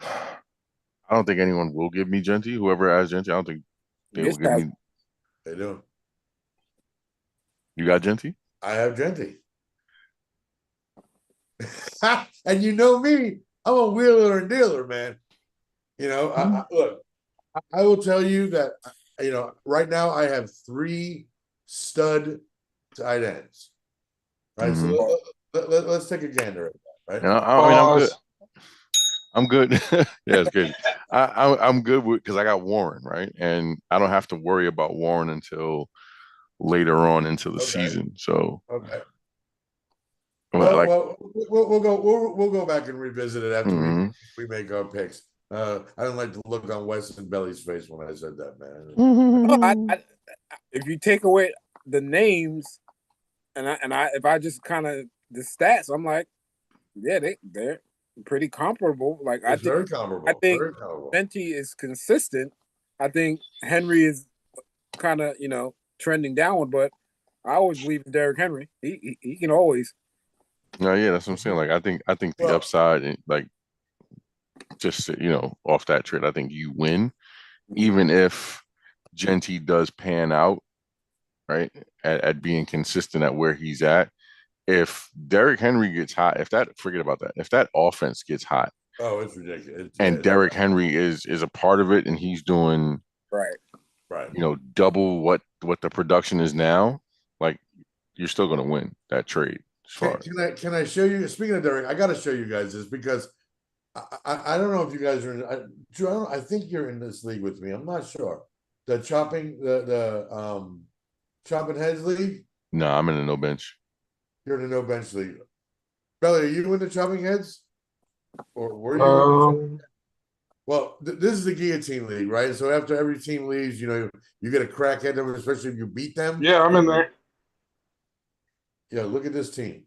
I don't think anyone will give me Genty. Whoever has Genty, I don't think they will This give guy, me. They do. You got Genty? I have Genty. And you know me, I'm a wheeler and dealer, man. Look, I will tell you that, right now I have 3 stud tight ends. Right. Mhm. So let's take a gander at that, right? And I mean, I'm good. Pause. I'm good. Yeah, it's good. I'm good with because I got Warren, right? And I don't have to worry about Warren until later on into the Okay. season. So Okay. like, We'll go back and revisit it after mhm. we make our picks. I don't like the look on Weston Belly's face when I said that, man. no, if you take away the names, and if I just kind of the stats, I'm like, yeah, they're pretty comparable. Like It's very comparable. I think Very comparable. Fenty is consistent. I think Henry is kind of trending downward, but I always believe in Derrick Henry. He can always. No, yeah, that's what I'm saying. Like, I think the Well- upside, and like, just off that trade, I think you win, even if Genty does pan out, right, at being consistent at where he's at. If Derrick Henry gets hot, forget about that. If that offense gets hot, Oh, it's ridiculous. and Derrick Henry is a part of it, and he's doing Right. Right. double what the production is now, like, you're still going to win that trade. As far Can I show you? Speaking of Derrick, I got to show you guys this because I don't know if you guys are in. Drew, I think you're in this league with me. I'm not sure. The chopping heads league. No, I'm in a no bench. You're in the no bench league. Belly, are you in the chopping heads? Or were you? Well, this is the guillotine league, right? So after every team leaves, you get a crack at them, especially if you beat them. Yeah, I'm in there. Yeah, look at this team.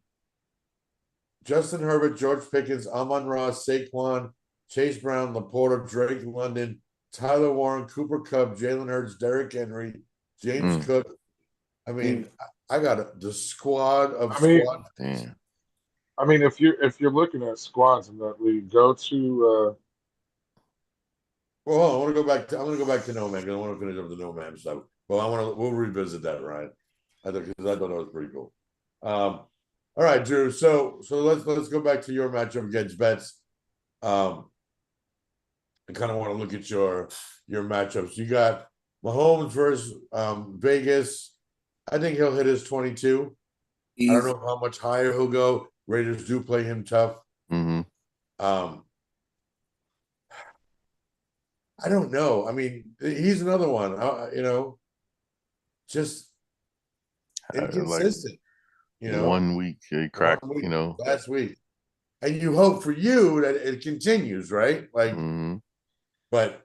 Justin Herbert, George Pickens, Amon-Ra, Saquon, Chase Brown, Laporta, Drake London, Tyler Warren, Cooper Kupp, Jalen Hurts, Derrick Henry, James Cook. I mean, I got the squad of squad. Damn. I mean, if you're looking at squads in that league, go to Well, I'm gonna go back to No Man because I want to finish up the No Man stuff. Well, we'll revisit that, right? I thought that was pretty cool. All right, Drew. So let's go back to your matchup against Bets. I kind of want to look at your matchups. You got Mahomes versus Vegas. I think he'll hit his 22. I don't know how much higher he'll go. Raiders do play him tough. Mm-hmm. I don't know. I mean, he's another one. Just inconsistent. 1 week he cracked. 1 week, last week, and you hope for you that it continues, right? Like, but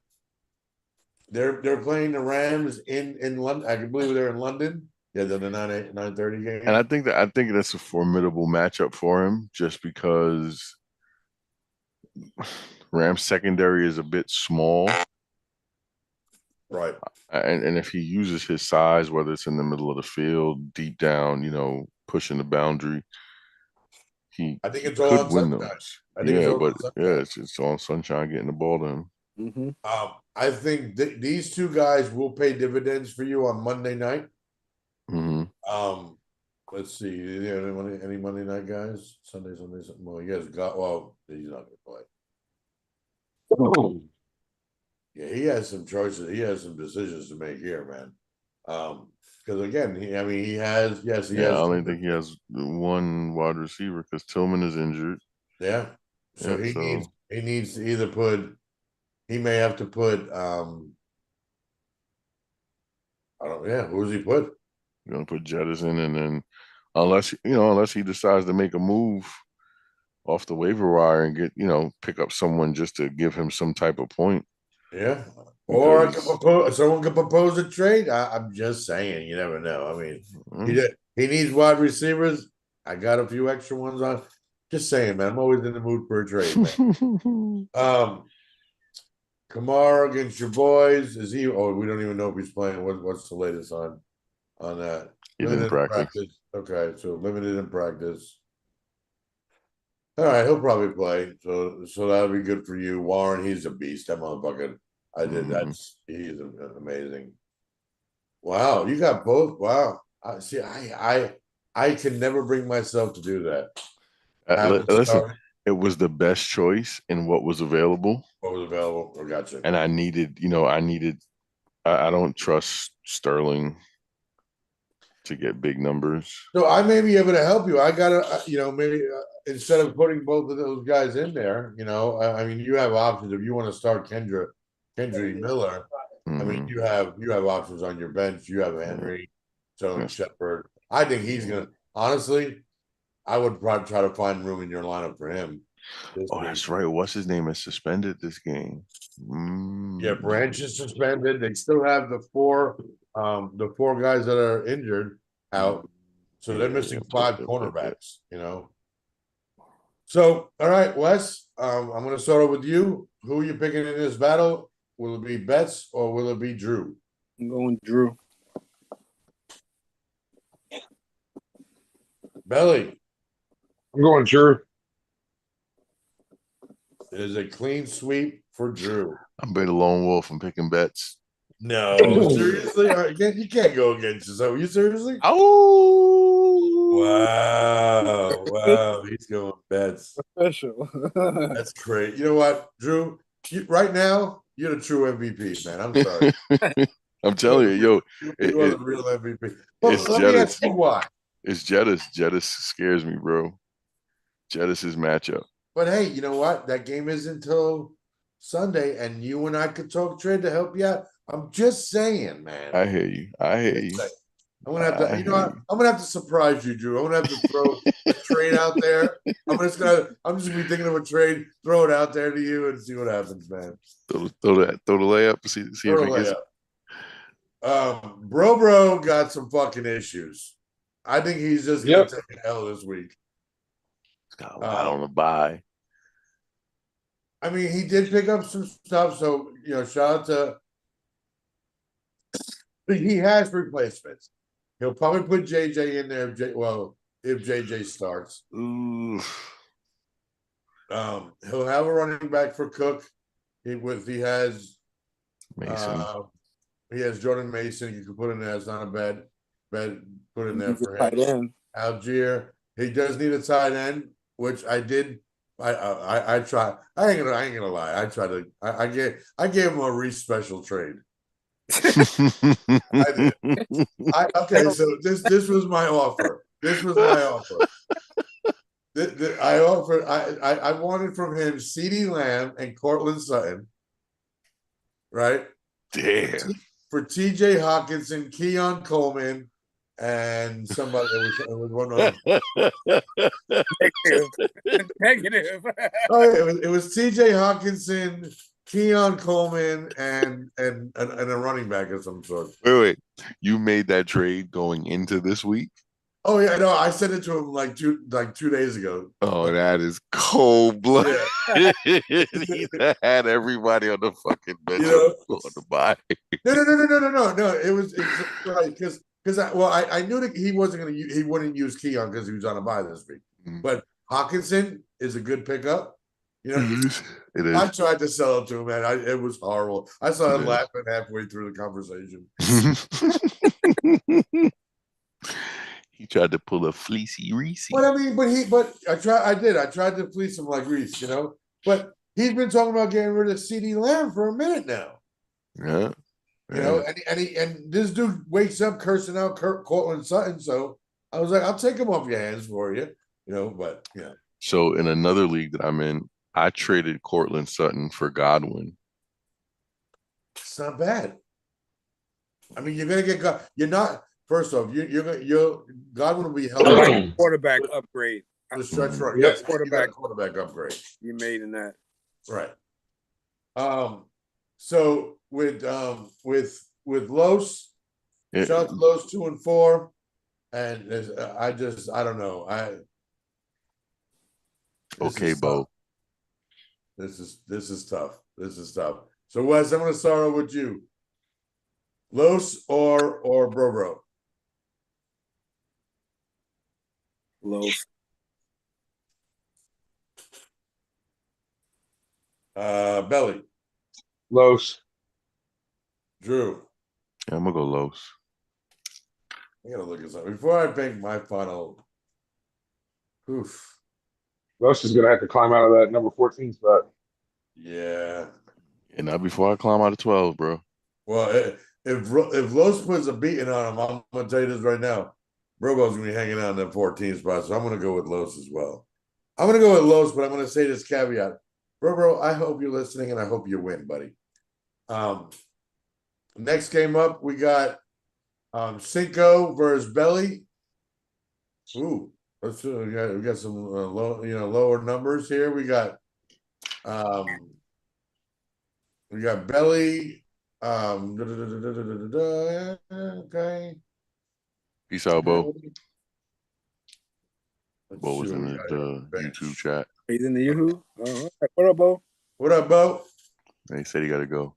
they're playing the Rams in London. I can believe they're in London. Yeah, they're the 9:30 game. And I think that's a formidable matchup for him, just because Rams secondary is a bit small. Right. And if he uses his size, whether it's in the middle of the field, deep down, pushing the boundary, I think it's could all on win Sunshine. those. I think it's all on Sunshine. It's all Sunshine getting the ball to him. Mm-hmm. I think these two guys will pay dividends for you on Monday night. Mm-hmm. Let's see. Any Monday night guys? Sunday. Well, you guys got. Well, he's not going to play. Yeah, he has some choices. He has some decisions to make here, man. Because again, he has. Yes, he has. I only think he has one wide receiver because Tillman is injured. Yeah. So he needs to either put. He may have to put. I don't. Yeah, who does he put? You're gonna put Jettison, and then unless he decides to make a move off the waiver wire and get pick up someone just to give him some type of point. Yeah. Or someone could propose a trade. I'm just saying, you never know. I mean, he needs wide receivers. I got a few extra ones on. Just saying, man. I'm always in the mood for a trade, man. Kamara against your boys. Is he? Oh, we don't even know if he's playing. What's the latest on that? He didn't practice. Okay, so limited in practice. All right, he'll probably play. So that'll be good for you, Warren. He's a beast. That motherfucker. I did that. He's amazing. Wow, you got both. Wow. I see. I can never bring myself to do that. Listen, it was the best choice in what was available. What was available? I gotcha. And I needed, I don't trust Sterling to get big numbers. So I may be able to help you. I gotta, maybe instead of putting both of those guys in there, I mean, you have options if you want to start Kendra Miller. I mean, you have options on your bench. You have Henry, Tony Shepard. I think he's gonna. Honestly, I would probably try to find room in your lineup for him. That's right. What's his name is suspended this game. Yeah, Branch is suspended. They still have the four guys that are injured out. So they're missing 5 cornerbacks, So, all right, Wes, I'm going to start off with you. Who are you picking in this battle? Will it be Betts or will it be Drew? I'm going Drew. Belly. I'm going Drew. It is a clean sweep for Drew. I'm being a lone wolf. I'm picking Betts. No, seriously? You can't go against yourself. You seriously? Oh, Wow. He's going Betts. Special. That's great. You know what, Drew? Right now, you're the true MVP, man. I'm sorry. I'm telling you, yo, you are the real MVP. But let me ask you why. It's Jettis. Jettis scares me, bro. Jettis' matchup. But hey, you know what? That game is until Sunday, and you and I could talk trade to help you out. I'm just saying, man. I hear you. I'm gonna have to, I'm gonna have to surprise you, Drew. I'm gonna have to throw a trade out there. I'm just gonna be thinking of a trade, throw it out there to you, and see what happens, man. Throw the layup. See if he gets. Bro got some fucking issues. I think he's just gonna take an L this week. Got a lot on the bye. I mean, he did pick up some stuff, so shout out to. He has replacements. He'll probably put JJ in there if JJ starts. Ooh. He'll have a running back for Cook. He has Mason. He has Jordan Mason. You can put in there. It's not a bad put in there for him. Algier. He does need a tight end, which I did. I tried. I ain't gonna lie. I tried to. I gave him a Reese special trade. I did. Okay, so this was my offer. I wanted from him CeeDee Lamb and Cortland Sutton, right? Damn. For TJ Hawkinson, Keon Coleman, and somebody it was one of Negative. it was TJ Hawkinson, Keon Coleman, and a running back of some sort. Wait. You made that trade going into this week? Oh yeah, no, I sent it to him like 2 days ago. Oh, that is cold blood. Yeah. He had everybody on the fucking bench on the bye. No. It's right because I knew that he wouldn't use Keon because he was on a bye this week. Mm-hmm. But Hawkinson is a good pickup. It is. I tried to sell it to him, man. It was horrible. I started laughing halfway through the conversation. He tried to pull a fleecy Reese. But I mean, I tried to fleece him like Reese, But he's been talking about getting rid of CeeDee Lamb for a minute now. Yeah. And this dude wakes up cursing out Cortland Sutton. So I was like, I'll take him off your hands for you, But yeah. So in another league that I'm in, I traded Cortland Sutton for Godwin. It's not bad. I mean, you're gonna get you're not. First off, you're Godwin will be held quarterback upgrade. The stretch run. Yes, quarterback upgrade. You made in that. Right. So with Los, shout out to Los 2 and 4. And I don't know. This Okay, is Bo. tough. This is tough. This is tough. So Wes, I'm gonna start off with you. Los or Bro. Los. Belly, Los. Drew. Yeah, I'm gonna go Los. I gotta look at something before I pick my final. Oof. Los is gonna have to climb out of that number 14 spot. Yeah. And not before I climb out of 12, bro. Well, if Los puts a beating on him, I'm gonna tell you this right now. Brobo's gonna be hanging out in that 14 spot, so I'm gonna go with Los as well. I'm gonna go with Los, but I'm gonna say this caveat. Bro, I hope you're listening and I hope you win, buddy. Next game up, we got Cinco versus Belly. Ooh, let's we got some lower numbers here. We got Belly. Okay. Peace out, Bo. Let's Bo see was what in we the got here on the bench. YouTube chat. He's in the Yahoo. What up, Bo? What up, Bo? They said he got to go.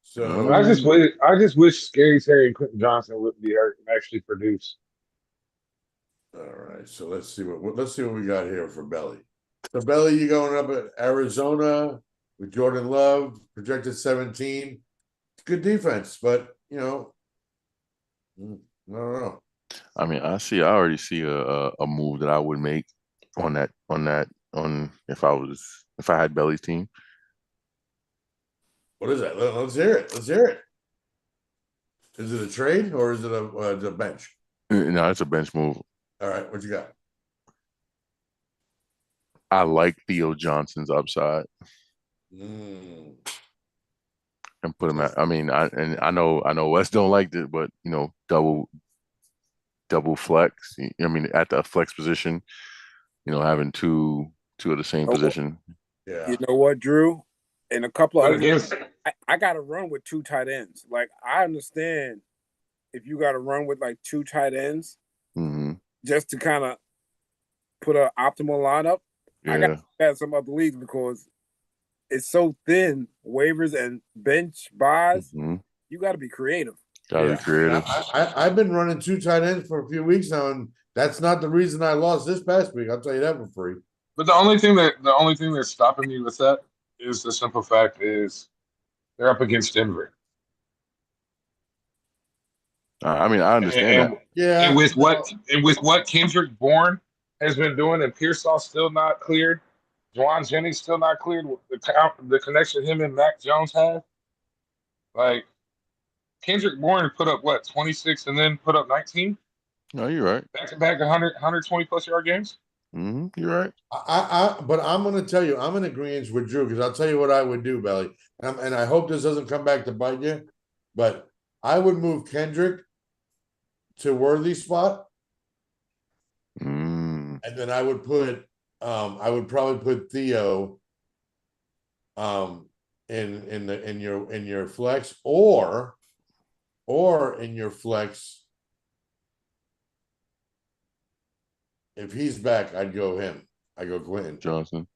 So I just wish Scary Terry and Quentin Johnson would be hurt and actually produce. all right, so let's see what we got here for Belly. So Belly, you going up at Arizona with Jordan Love, projected 17. Good defense, but I don't know. I mean, I already see a move that I would make on if I had Belly's team. What is that? Let's hear it. Let's hear it. Is it a trade or is it a bench? No, it's a bench move. All right, what you got? I like Theo Johnson's upside Mm. and put him at. I mean, I know Wes don't like it, but double flex. I mean, at the flex position, having two of the same position. Yeah. You know what, Drew? And a couple But of against I got to run with two tight ends. Like, I understand if you got to run with like two tight ends Mm-hmm. just to kind of put an optimal lineup. Yeah. I got to add some other leagues because it's so thin, waivers and bench buys. Mm-hmm. You got to be creative. Gotta be creative. I've been running two tight ends for a few weeks now, and that's not the reason I lost this past week. I'll tell you that for free. But the only thing that's stopping me with that is the simple fact is they're up against Denver. I mean, I understand that. Yeah. And with what Kendrick Bourne has been doing, and Pearsall still not cleared, Juwan Jennings still not cleared. The connection him and Mac Jones have, like Kendrick Bourne put up 26 and then put up 19. No, you're right. Back to back 120 plus yard games. Mm-hmm. You're right. But I'm going to tell you, I'm in agreement with Drew because I'll tell you what I would do, Belly, and I hope this doesn't come back to bite you, but I would move Kendrick to Worthy spot, Mm. and then I would probably put Theo, in your flex or in your flex. If he's back, I'd go him. I go Quentin Johnson.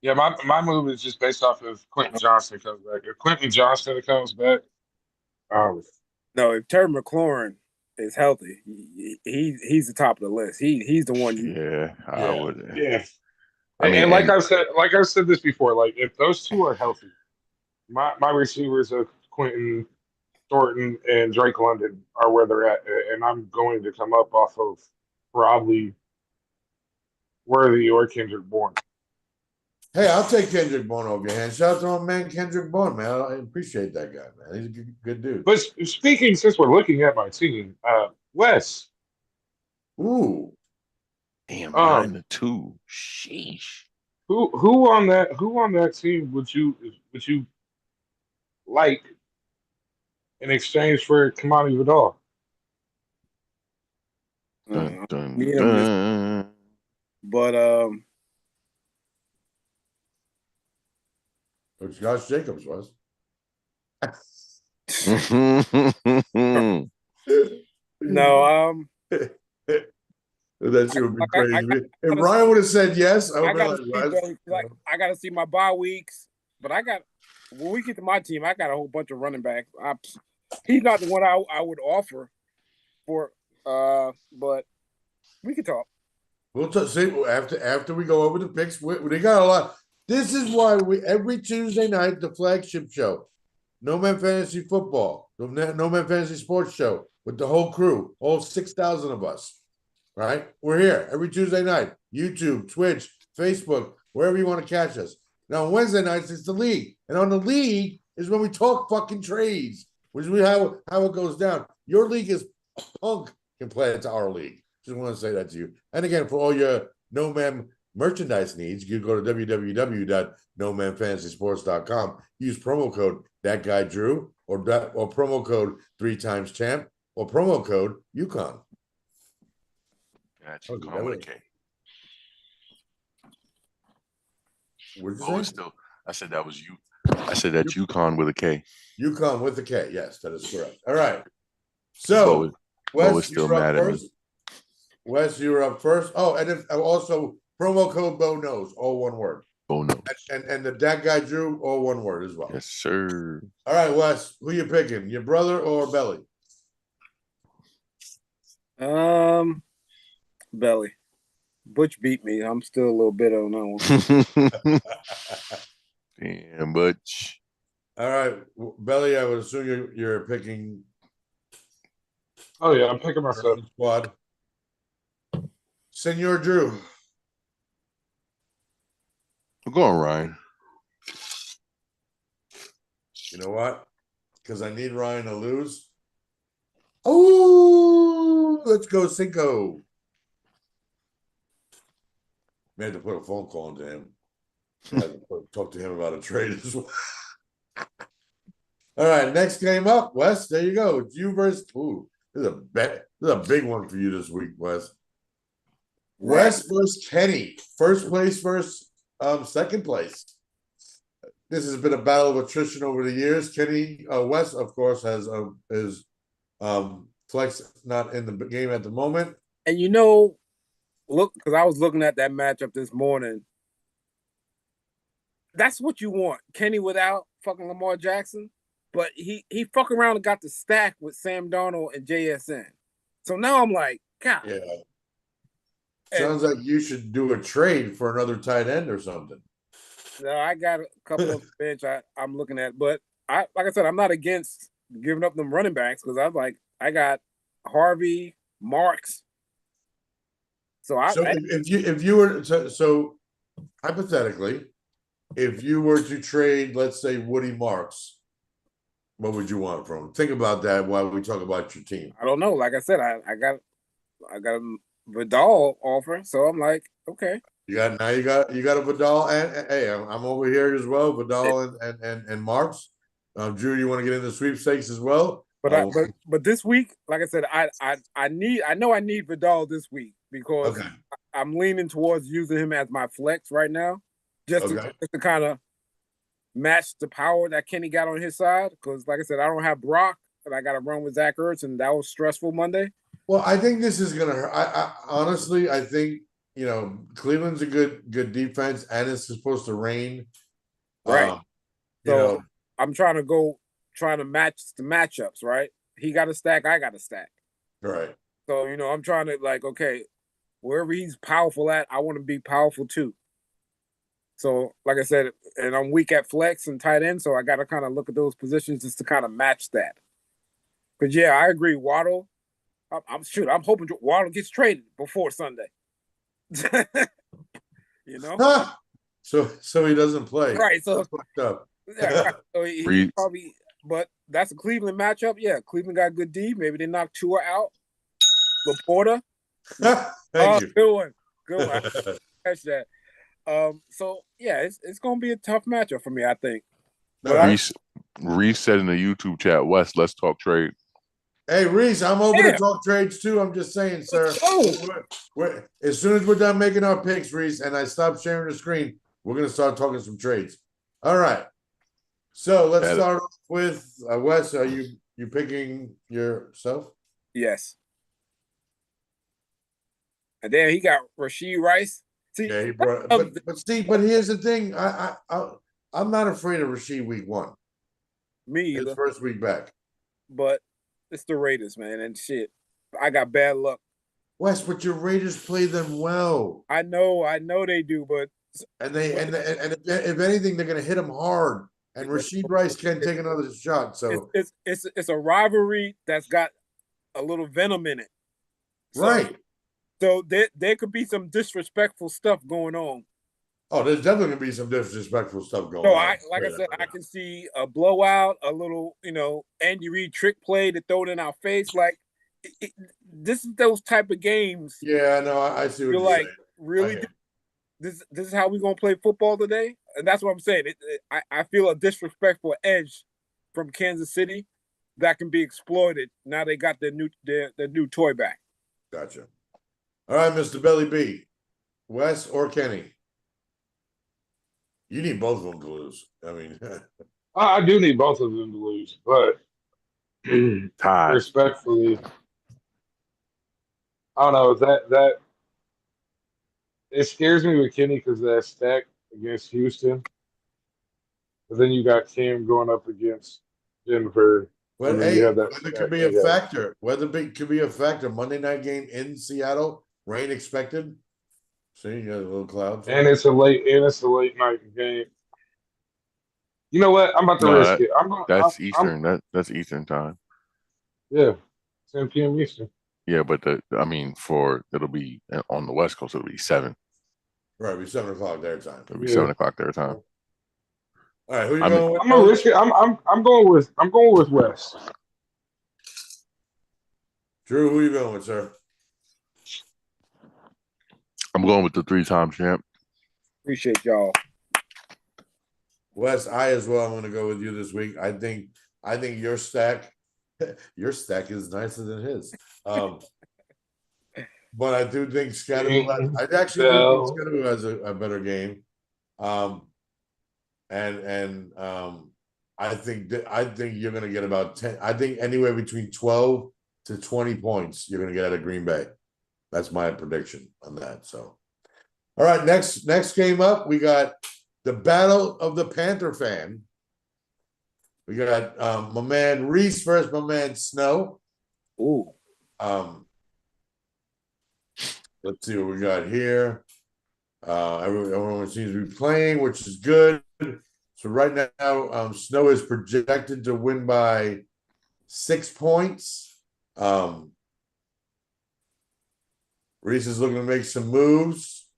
Yeah, my move is just based off of Quentin Johnson comes back. If Quentin Johnson comes back, No, if Terry McLaurin is healthy, he's the top of the list. He's the one. I would. yeah. I mean, and like I've said this before, like if those two are healthy, my receivers of Quentin Thornton and Drake London are where they're at, and I'm going to come up off of probably Worthy or Kendrick Bourne. Hey, I'll take Kendrick Bourne off your hand. Shout out to my man Kendrick Bourne, man. I appreciate that guy, man. He's a good dude. But speaking, since we're looking at my team, Wes. Ooh. Damn, 9-2. Sheesh. Who on that team would you like in exchange for Kamani Vidal? Dun, dun, Me and him dun. But Which Josh Jacobs was. No, That shit would be I crazy. If gotta- Ryan would have said yes, I I would be gotta like, see Wes, Billy, like I gotta see my bye weeks, but when we get to my team, I got a whole bunch of running backs. He's not the one I would offer for, but we can talk. we'll see after we go over the picks. We got a lot. This is why every Tuesday night the flagship show, No Man Fantasy Football, No Man Fantasy Sports Show with the whole crew, all 6,000 of us. Right, we're here every Tuesday night. YouTube, Twitch, Facebook, wherever you want to catch us. Now on Wednesday nights it's the league, and on the league is when we talk fucking trades, which is how it goes down. Your league is punk compared to our league. Just want to say that to you. And again, for all your No Man merchandise needs, you can go to www.nomanfantasysports.com. Use promo code That Guy Drew or promo code 3x Champ or promo code Yukon. Gotcha. Okay, Con with a K. What did Oh, you it's say? still. I said that was you. I said that's Yukon with a K. Yukon with the K. Yes, that is correct. All right. Bo So, is- Wes, Bo is still you're up mad at me. first. Wes, you were up first. Oh, and also promo code Bo knows, all one word. Oh no. And the That Guy Drew, all one word as well. Yes, sir. All right, Wes, who you picking? Your brother or Belly? Belly. Butch beat me. I'm still a little bitter on that one. Damn, Butch. All right, Belly, I would assume you're picking Oh yeah, I'm picking myself. squad. Senor Drew. We're going Ryan. You know what? Because I need Ryan to lose. Oh, let's go Cinco. May have to put a phone call into him. I have to talk to him about a trade as well. All right, next game up, Wes. There you go. It's you versus. Ooh, this is a bet. This is a big one for you this week, Wes. Wes versus Kenny. First place versus second place. This has been a battle of attrition over the years. Kenny Wes, of course, has is Flex not in the game at the moment. And look, because I was looking at that matchup this morning. That's what you want, Kenny without fucking Lamar Jackson. But he fuck around and got the stack with Sam Darnold and JSN. So now I'm like, God. Yeah. Sounds like you should do a trade for another tight end or something. No, I got a couple of bench I'm looking at, but like I said, I'm not against giving up them running backs because I got Harvey, Marks. So if you were so hypothetically, if you were to trade, let's say Woody Marks, what would you want from him? Think about that while we talk about your team. I don't know. Like I said, I got a Vidal offer, so I'm like, okay. You got a Vidal and hey, I'm over here as well. Vidal and Marks. Drew, you want to get into sweepstakes as well? But this week, like I said, I know I need Vidal this week because I'm leaning towards using him as my flex right now, just to kind of match the power that Kenny got on his side. Because like I said, I don't have Brock, and I got to run with Zach Ertz, and that was stressful Monday. Well, I think this is gonna hurt. I honestly, I think Cleveland's a good defense, and it's supposed to rain. Right. So I'm trying to match the matchups. Right. He got a stack. I got a stack. Right. So I'm trying to okay, wherever he's powerful at, I want to be powerful too. So, like I said, and I'm weak at flex and tight end, so I got to kind of look at those positions just to kind of match that. Because I agree, Waddle. I'm hoping Waddle gets traded before Sunday. So he doesn't play. Right. So that's fucked up. Yeah, right. So he probably, but that's a Cleveland matchup. Yeah, Cleveland got good D. Maybe they knock Tua out. Laporta. Thank you. Good one. Catch that. So yeah, it's gonna be a tough matchup for me, I think. Reese said in the YouTube chat, Wes, let's talk trade. Hey Reese, I'm open to talk trades too. I'm just saying, sir. As soon as we're done making our picks, Reese, and I stop sharing the screen, we're gonna start talking some trades. All right. So let's start off with Wes. Are you picking yourself? Yes. And then he got Rasheed Rice. See, Yeah, he brought. But here's the thing. I'm not afraid of Rasheed week 1. me His either. first week back. But it's the Raiders, man, and shit. I got bad luck. Wes, but your Raiders play them well, I know they do, but and if anything, they're going to hit them hard. And Rasheed Rice can't take another shot. So it's a rivalry that's got a little venom in it. So, right. So there could be some disrespectful stuff going on. Oh, there's definitely going to be some disrespectful stuff going So on. like I said, I can see a blowout, a little, Andy Reid trick play to throw it in our face. Like this is those type of games. Yeah, no, I see what you're like, saying. really, this is how we gonna play football today, and that's what I'm saying. I feel a disrespectful edge from Kansas City that can be exploited. Now they got their new toy back. Gotcha. All right, Mr. Belly B, Wes or Kenny? You need both of them to lose. I mean, I do need both of them to lose, but respectfully, I don't know that it scares me with Kenny because that stack against Houston. But then you got Cam going up against Denver. but hey, weather could be a factor. Weather could be a factor. Monday night game in Seattle, rain expected. See, you got a little clouds. And it's a late night game. You know what? I'm about to risk it. That's Eastern. That's Eastern time. Yeah, 10 p.m. Eastern. Yeah, but it'll be on the West Coast. It'll be 7. Right, it'll be 7 o'clock their time. It'll be 7 o'clock their time. All right, who you going with? I'm gonna risk it. I'm going with West. Drew, who you going with, sir? I'm going with the 3-time champ. Appreciate y'all. Wes, I as well. I'm going to go with you this week. I think your stack is nicer than his. But I do think Scatterville has a better game. I think you're going to get about 10. I think anywhere between 12 to 20 points you're going to get out of Green Bay. That's my prediction on that. So, all right, next game up, we got the battle of the Panther fan. We got my man Reese versus my man Snow. Ooh. Let's see what we got here. Everyone seems to be playing, which is good. So right now, Snow is projected to win by 6 points. Reese is looking to make some moves.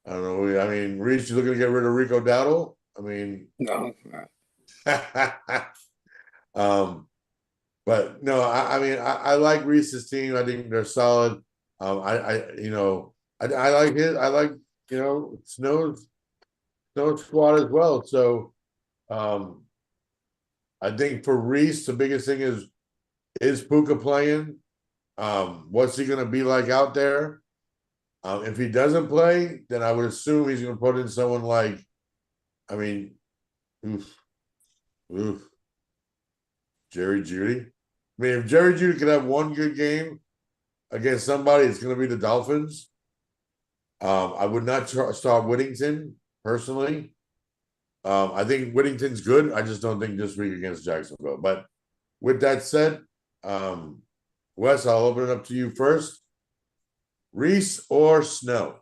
I don't know. I mean, Reese, you looking to get rid of Rico Dowdle? I mean, no. But no, I like Reese's team. I think they're solid. I like Snow's squad as well. So, I think for Reese, the biggest thing is Puka playing? What's he going to be like out there? If he doesn't play, then I would assume he's going to put in someone like, Jerry Jeudy. I mean, if Jerry Jeudy could have one good game against somebody, it's going to be the Dolphins. I would not start Whittington personally. I think Whittington's good. I just don't think this week against Jacksonville. But with that said, Wes, I'll open it up to you first. Reese or Snow?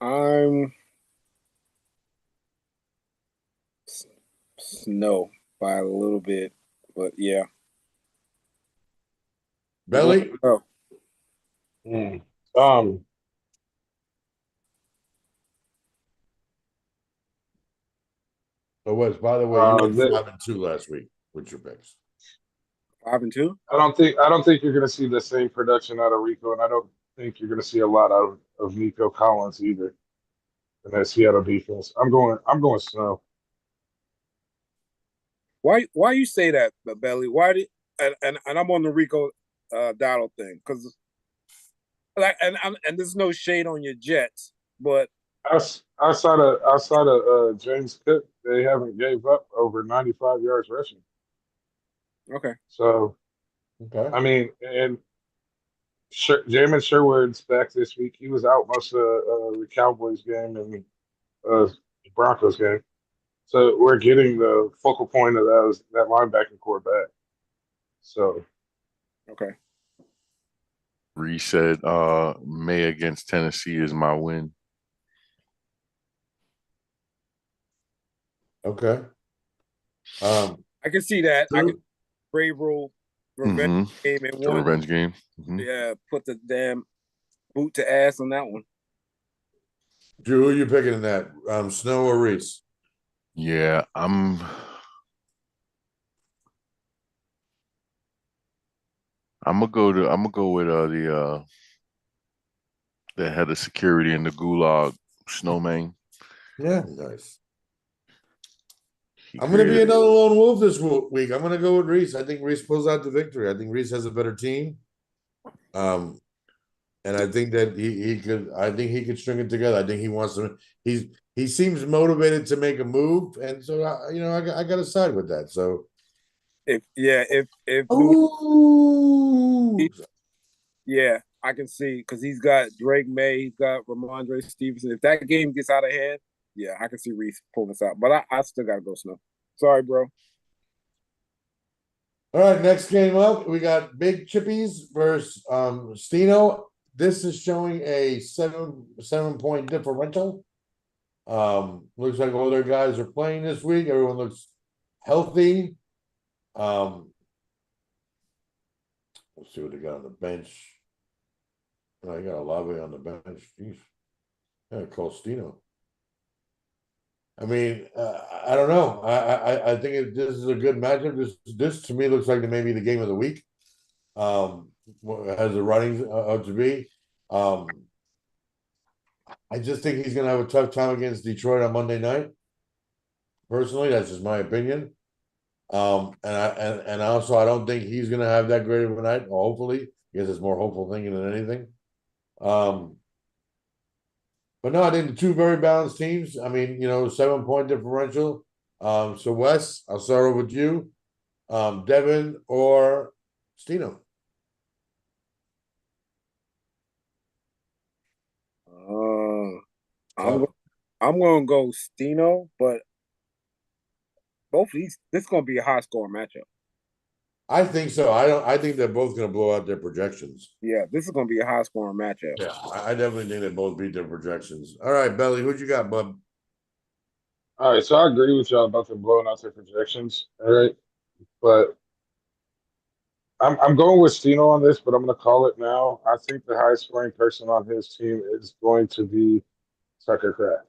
I'm Snow by a little bit, but yeah. Belly? Oh. So Wes, by the way, you went 5-2 last week with your picks. 5-2? I don't think you're going to see the same production out of Rico, and I don't think you're going to see a lot out of Nico Collins either in that Seattle defense. I'm going Snow. Why you say that, Belly? Why did and I'm on the Rico Dowdle thing because and there's no shade on your Jets, but Outside of James Cook, they haven't gave up over 95 yards rushing. Okay. So Okay. I mean, and Jamin Sherwood's back this week. He was out most of the Cowboys game and Broncos game. So we're getting the focal point of that linebacking core back. So Okay. Reese said May against Tennessee is my win. Okay. I can see that. I Drew? can Brave Rule revenge game and The one. revenge game. Mhm. Yeah, put the damn boot to ass on that one. Drew, who you picking in that? Snow or Reese? Yeah, I'm gonna go with the head of security in the gulag, Snowman. Yeah, nice. He I'm going to be created- another lone wolf this week. I'm going to go with Reese. I think Reese pulls out the victory. I think Reese has a better team. And I think that he could. I think he could string it together. I think he wants to. He seems motivated to make a move, and so I got to side with that. So, If ooh, yeah, I can see because he's got Drake May, he's got Ramondre Stevenson. If that game gets out of hand, yeah, I can see Reese pulling this out. But I still gotta go Snow. Sorry, bro. all right. Next game up, we got Big Chippies versus Stino. This is showing a 7 point differential. Looks like all their guys are playing this week. Everyone looks healthy. Let's see what they got on the bench. Oh, you got a Olave on the bench. Jeez. Yeah, Colstino. I mean, I don't know. I think this is a good matchup. This to me looks like maybe the game of the week. Has the running to be. I just think he's gonna have a tough time against Detroit on Monday night. Personally, that's just my opinion. And also I don't think he's gonna have that great of a night. Or hopefully, because it's more hopeful thinking than anything. But no, I think the two very balanced teams. I mean, 7 point differential. So Wes, I'll start over with you. Devin or Stino. I'm gonna go Stino, but both of these this is gonna be a high score matchup. I think so. I think they're both gonna blow out their projections. Yeah, this is gonna be a high scoring matchup. Yeah, I definitely think they both beat their projections. All right, Belly, who'd you got, bub? all right, so I agree with y'all about them blowing out their projections. All right, but I'm going with Stino on this, but I'm going to call it now. I think the highest scoring person on his team is going to be Tucker Kraft.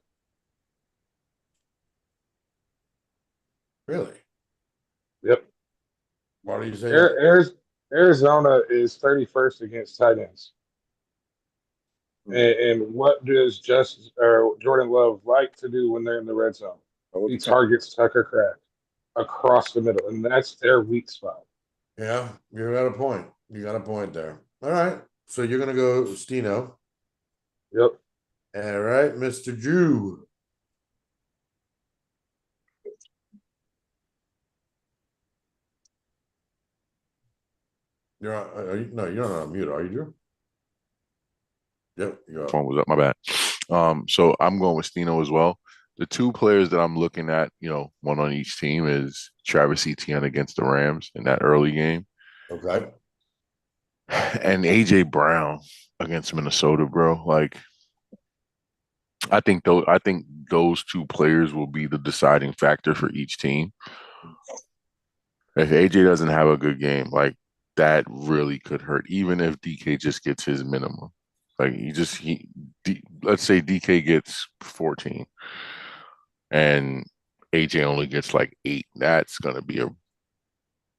Really? Yep. Why do you say that? Arizona is 31st against tight ends. And what does Jordan Love like to do when they're in the red zone? He targets Tucker Kraft across the middle, and that's their weak spot. Yeah, you got a point. You got a point there. All right. So you're gonna go Stino. Yep. All right, Mr. Drew. You're on, no, you're not on mute, are you, Drew? Yep, you are. Phone was up, my bad. So I'm going with Stino as well. The two players that I'm looking at, one on each team is Travis Etienne against the Rams in that early game. Okay. And AJ Brown against Minnesota, bro. Like, I think those two players will be the deciding factor for each team. If AJ doesn't have a good game, like that really could hurt, even if DK just gets his minimum. Like let's say DK gets 14 and AJ only gets like 8. That's gonna be a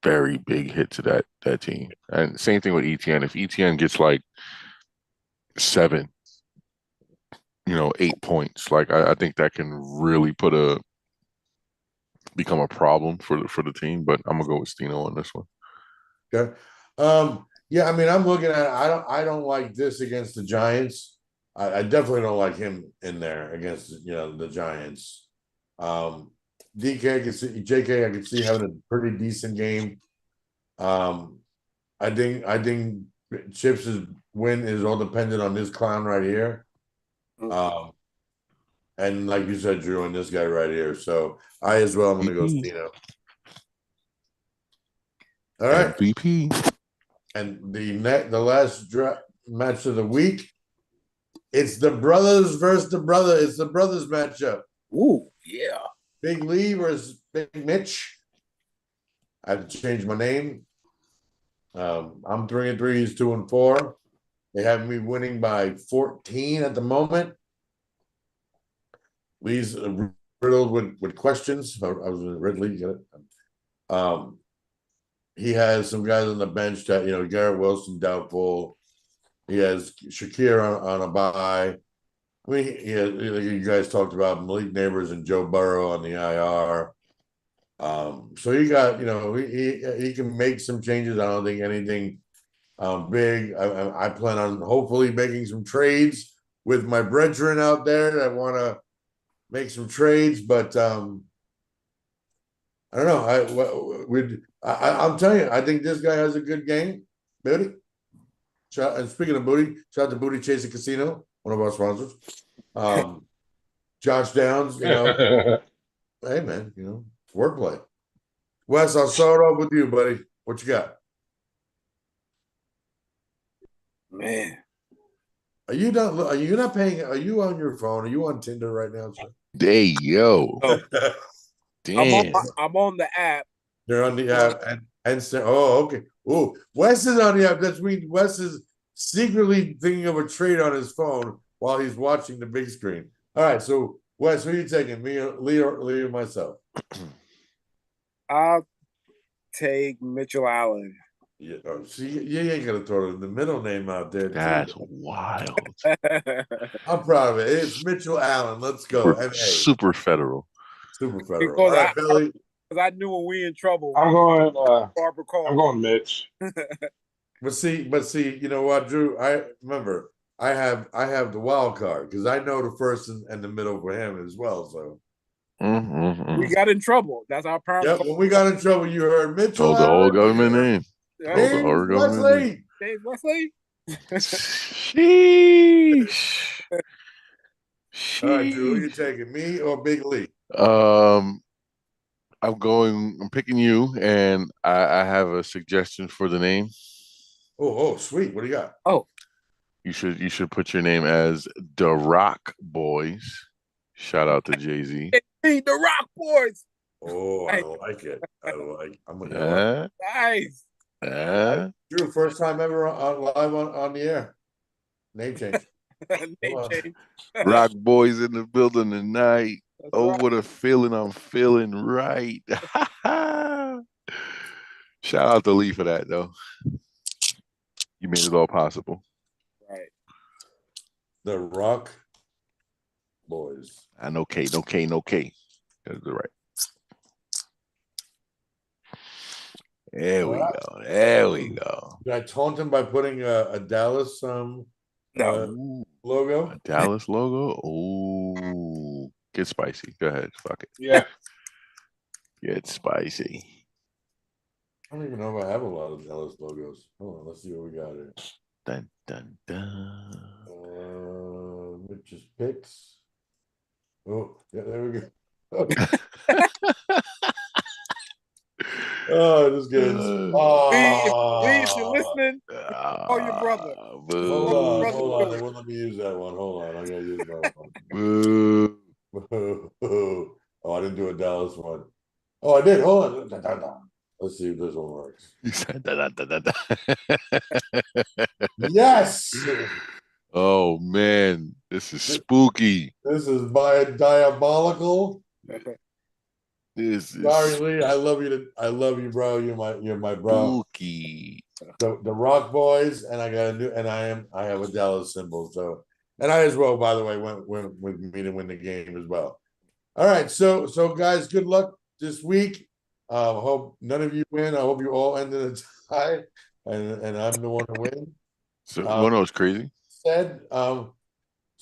very big hit to that team. And same thing with ETN. If ETN gets like 7, 8 points, like I think that can really become a problem for the team. But I'm gonna go with Stino on this one. Okay. Yeah, I mean, I'm looking at I don't like this against the Giants. I definitely don't like him in there against the Giants. DK, I can see JK. I can see having a pretty decent game. I think Chips' win is all dependent on this clown right here. And like you said, Drew, and this guy right here. So I as well. I'm going to go Stino. All right. MVP. And the last match of the week, it's the brothers versus the brother. It's the brothers matchup. Ooh, yeah. Big Lee versus Big Mitch. I have to change my name. I'm 3-3. He's 2-4. They have me winning by 14 at the moment. Lee's riddled with questions. I was in Ridley. Get it? He has some guys on the bench that Garrett Wilson doubtful. He has Shakir on a bye. I mean, you guys talked about Malik Neighbors and Joe Burrow on the IR. So he got he can make some changes. I don't think anything big. I plan on hopefully making some trades with my brethren out there that want to make some trades, but I don't know. I'm telling you, I think this guy has a good game. Booty. And speaking of booty, shout out to Booty Chasing Casino, one of our sponsors. Josh Downs, hey man, wordplay. Wes, I'll start off with you, buddy. What you got? Man. Are you not paying? Are you on your phone? Are you on Tinder right now, sir? Hey, yo. Oh, Damn. I'm on the app. You're on the app and say, oh, okay. Oh, Wes is on the app. That means Wes is secretly thinking of a trade on his phone while he's watching the big screen. All right, so Wes, who are you taking? Me, Lee, or myself? I'll take Mitchell Allen. Yeah, see, you ain't gonna throw the middle name out there. That's wild. I'm proud of it. It's Mitchell Allen. Let's go. Super federal. Super federal. Because All right, Billy. Because I knew when we in trouble. I'm going. Barbara Cole. I'm going Mitch. But see, you know what, Drew? I remember I have the wild card because I know the first and the middle for him as well. So we got in trouble. That's our parents. Yep, when we got in trouble, you heard Mitchell. Oh, the whole government name. James Wesley. James Wesley. Sheesh. All right, Drew, who you taking, me or Big Lee? I'm picking you, and I have a suggestion for the name. Oh, sweet. What do you got? Oh, you should put your name as the Rock Boys. Shout out to Jay-Z. the Rock Boys. Oh, I like it. I'm gonna nice. Drew, first time ever live on the air. Name change. Name change. Rock Boys in the building tonight. That's Oh, right. what a feeling. I'm feeling right. Shout out to Lee for that, though. You made it all possible. Right. The Rock Boys. And no K. That's right. There we go. Did I taunt him by putting a Dallas No. logo? A Dallas logo? Oh, get spicy. Go ahead. Fuck it. Yeah. Get spicy. I don't even know if I have a lot of Dallas logos. Hold on, let's see what we got here. Dun, dun, dun. Mitch's picks. Oh, yeah, there we go. Oh, this good. Lee, if you're listening, call your brother. Hold on. They won't let me use that one. Hold on. I gotta use that one. Boo. Oh, I didn't do a Dallas one. Oh, I did. Hold on. Let's see if this one works. He said that. Yes. Oh man, this is spooky. This is diabolical. This is Sorry, Lee. I love you, bro. You're my bro. spooky. The Rock Boys, and I have a Dallas symbol. So, and I as well, by the way, went with me to win the game as well. All right, so guys, good luck this week. Hope none of you win. I hope you all end in a tie, and I'm the one to win. So one of those crazy. Said,